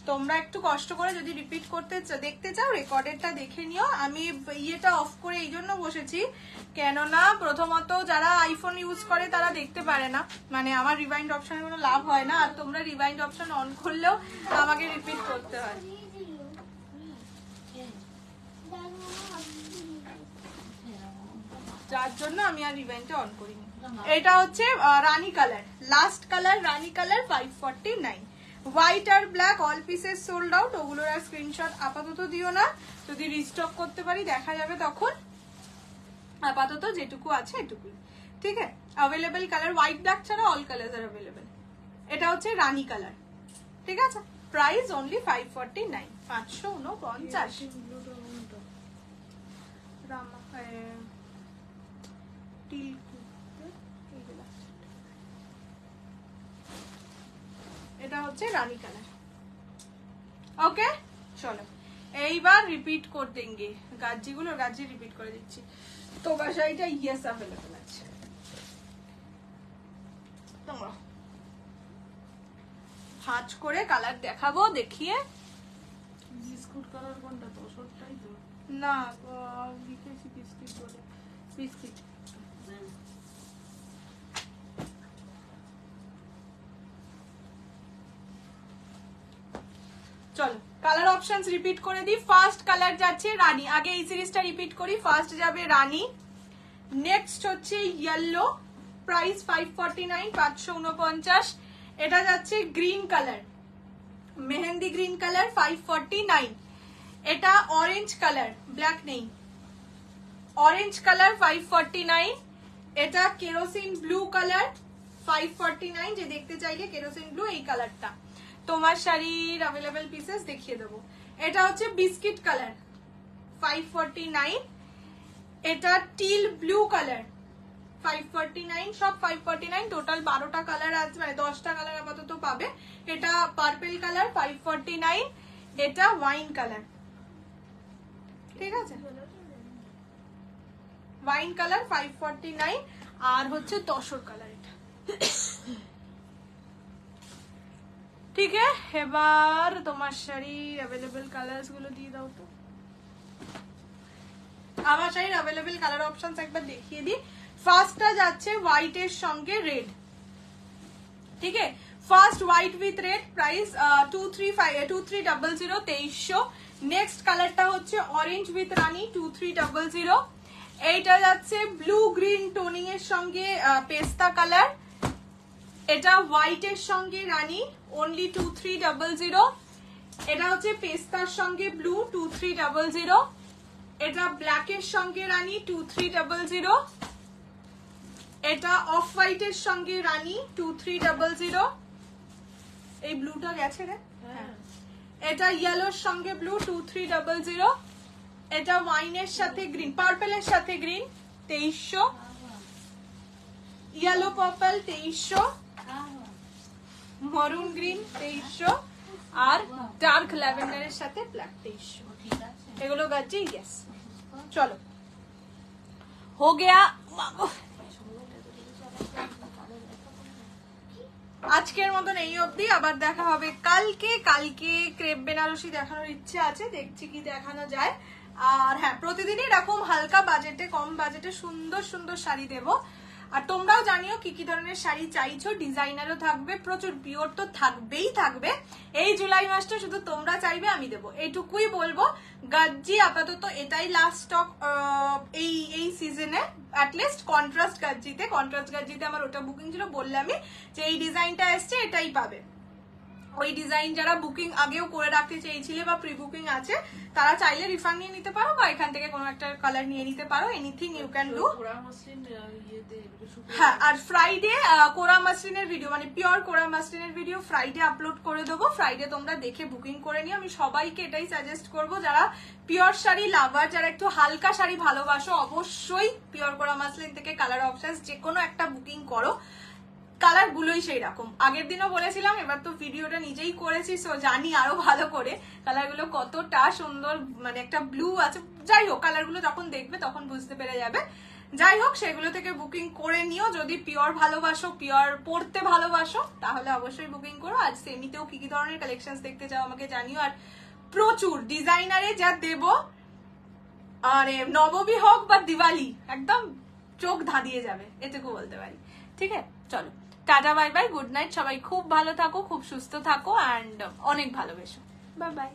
তোমরা একটু কষ্ট করে যদি রিপিট করতে দেখতে চাও রেকর্ডেরটা দেখে নিও। আমি ইয়েটা অফ করে এই জন্য বসেছি, কেননা প্রথমত যারা আইফোন ইউজ করে তারা দেখতে পারে না, মানে আমার রিভাইন্ড অপশনের কোনো লাভ হয় না, আর তোমরা রিভাইন্ড অপশন অন করলেও আমাকে রিপিট করতে হয়, যার জন্য আমি আর রিভাইন্ডটা অন করিনি। এটা হচ্ছে রানী কালার, লাস্ট কালার রানী কালার 549। হোয়াইট আর black all pieces sold out, ওগুলোর আর স্ক্রিনশট আপাতত দিও না, যদি রিস্টক করতে পারি দেখা যাবে তখন। আপাতত যেটুকু আছে এটুকুই। ঠিক আছে, অ্যাভেলেবেল কালার হোয়াইট ব্ল্যাক ছাড়া অল কালার আর অ্যাভেলেবেল। এটা হচ্ছে রানী কালার। ঠিক আছে, প্রাইস অনলি 549, 549। এটা হচ্ছে রানী কালার। ওকে চলো এইবার রিপিট করে দেंगे গাজিগুলো, গাজি রিপিট করে দিচ্ছি। তো বাসাইটা ইয়েস अवेलेबल আছে, তোমরা ভাঁজ করে কালার দেখাবো, দেখিয়ে। বিস্কুট কালার কোনটা? তো সরটাই তো না লিখেছি বিস্কিট বলে, বিস্কিট। চলো কালার অপশনস রিপিট করে দিই। ফার্স্ট কালার যাচ্ছে রানী, আগে এই সিরিজটা রিপিট করি। ফার্স্ট যাবে রানী, নেক্সট হচ্ছে ইয়েলো, প্রাইস 549, 549। এটা যাচ্ছে green colour, mehendi green colour 549। এটা অরেঞ্জ কালার, ব্ল্যাক নেই, অরেঞ্জ কালার 549। এটা কেরোসিন ব্লু কালার 549, যে দেখতে চাইলে কেরোসিন ব্লু এই কালারটা। তোমার শাড়ির অ্যাভেলেবেল পিসেস দেখিয়ে দেবো। এটা হচ্ছে বিস্কিট কালার 549। এটা টিল ব্লু কালার 549, সব 549, টোটাল 12টা কালার আছে, মানে 10টা কালার আপাতত পাবে। এটা পার্পল কালার 549। এটা ওয়াইন কালার, ঠিক আছে, ওয়াইন কালার 549। আর হচ্ছে তসর কালার এটা। ঠিক আছে, এবার তোমার শাড়ির অ্যাভেলেবেল কালার্স গুলো দিয়ে দাও তো। আমার শাড়ির অ্যাভেলেবেল কালার অপশনস একবার দেখিয়ে দিই। ফার্স্টটা যাচ্ছে হোয়াইট এর সঙ্গে রেড। ঠিক আছে, first white with red, price 2300, 2300। Next কালারটা হচ্ছে অরেঞ্জ উইথ রানী 2300। এইটা যাচ্ছে ব্লু গ্রিন টোনিং এর সঙ্গে পেস্তা কালার। এটা হোয়াইট এর সঙ্গে রানী অনলি 2300। এটা হচ্ছে পেস্তার সঙ্গে ব্লু 2300। এটা ব্ল্যাক এর সঙ্গে রানী 2300। এটা অফ হোয়াইট এর সঙ্গে রানী 2300। এই ব্লুটা গেছে রে, হ্যাঁ। এটা ইয়েলোর সঙ্গে ব্লু 2300। এটা ওয়াইনের সাথে গ্রিন, পার্পলের সাথে green 2300। Yellow purple 2300। Maroon green 2300। আর ডার্ক ল্যাভেন্ডারের সাথে ব্ল্যাক টিস্যু, ঠিক আছে। এগুলো গাচ্ছি। ইয়েস, চলো হো গেয়া। আজকের মতন এই অবধি, আবার দেখা হবে কালকে। কালকে ক্রেপ বেনারসি দেখানোর ইচ্ছে আছে, দেখছি কি দেখানো যায়। আর হ্যাঁ, প্রতিদিনই এরকম হালকা বাজেটে, কম বাজেটে সুন্দর সুন্দর শাড়ি দেবো। আর তোমরাও জানিও কি কি ধরনের শাড়ি চাইছো। ডিজাইনারও থাকবে প্রচুর, পিওর তো থাকবেই থাকবে। এই জুলাই মাসটা শুধু তোমরা চাইবে, আমি দেবো, এইটুকুই বলবো। গাজ্জি আপাতত এটাই লাস্ট স্টক এই সিজনে, অ্যাটলিস্ট কন্ট্রাস্ট গাজ্জিতে আমার ওটা বুকিং ছিল, বললামই যে এই ডিজাইনটা এসছে, এটাই পাবে। ওই ডিজাইন যারা বুকিং আগেও করে রাখতে চেয়েছিলে বা প্রি বুকিং আছে, তারা চাইলে রিফান্ড নিয়ে নিতে পারো, বা এখান থেকে কোনো একটা কালার নিয়ে নিতে পারো। Anything you can do. হ্যাঁ, আর ফ্রাইডে কোরা মাসলিনের ভিডিও, মানে পিওর কোরা মাসলিনের ভিডিও ফ্রাইডে আপলোড করে দেবো। ফ্রাইডে তোমরা দেখে বুকিং করে নিও। আমি সবাইকে এটাই সাজেস্ট করবো, যারা পিওর শাড়ি লাভার, যারা একটু হালকা শাড়ি ভালোবাসো, অবশ্যই পিওর কোরা মাসলিন থেকে কালার অপশনস যে কোনো একটা বুকিং করো। কালার গুলোই সেই রকম, আগের দিনও বলেছিলাম, এবার তো ভিডিওটা নিজেই করেছি, সো জানি আরো ভালো করে কালার গুলো কতটা সুন্দর। মানে একটা ব্লু আছে, যাই হোক, কালার গুলো যখন দেখবে তখন বুঝতে পেরে যাবে। যাই হোক, সেগুলো থেকে বুকিং করে নিও। যদি পিওর ভালোবাসো, পিওর পড়তে ভালোবাসো, তাহলে অবশ্যই বুকিং করো। আজ সেমিতেও কি কি ধরনের কালেকশন দেখতে চাও আমাকে জানিও। আর প্রচুর ডিজাইনারে যা দেব, আর নবমী হোক বা দিওয়ালি, একদম চোখ ধাঁধিয়ে যাবে, এটুকু বলতে পারি। ঠিক আছে, চলো tata, bye bye, good night. সবাই খুব ভালো থাকো, খুব সুস্থ থাকো, অ্যান্ড অনেক ভালোবেসো। Bye bye.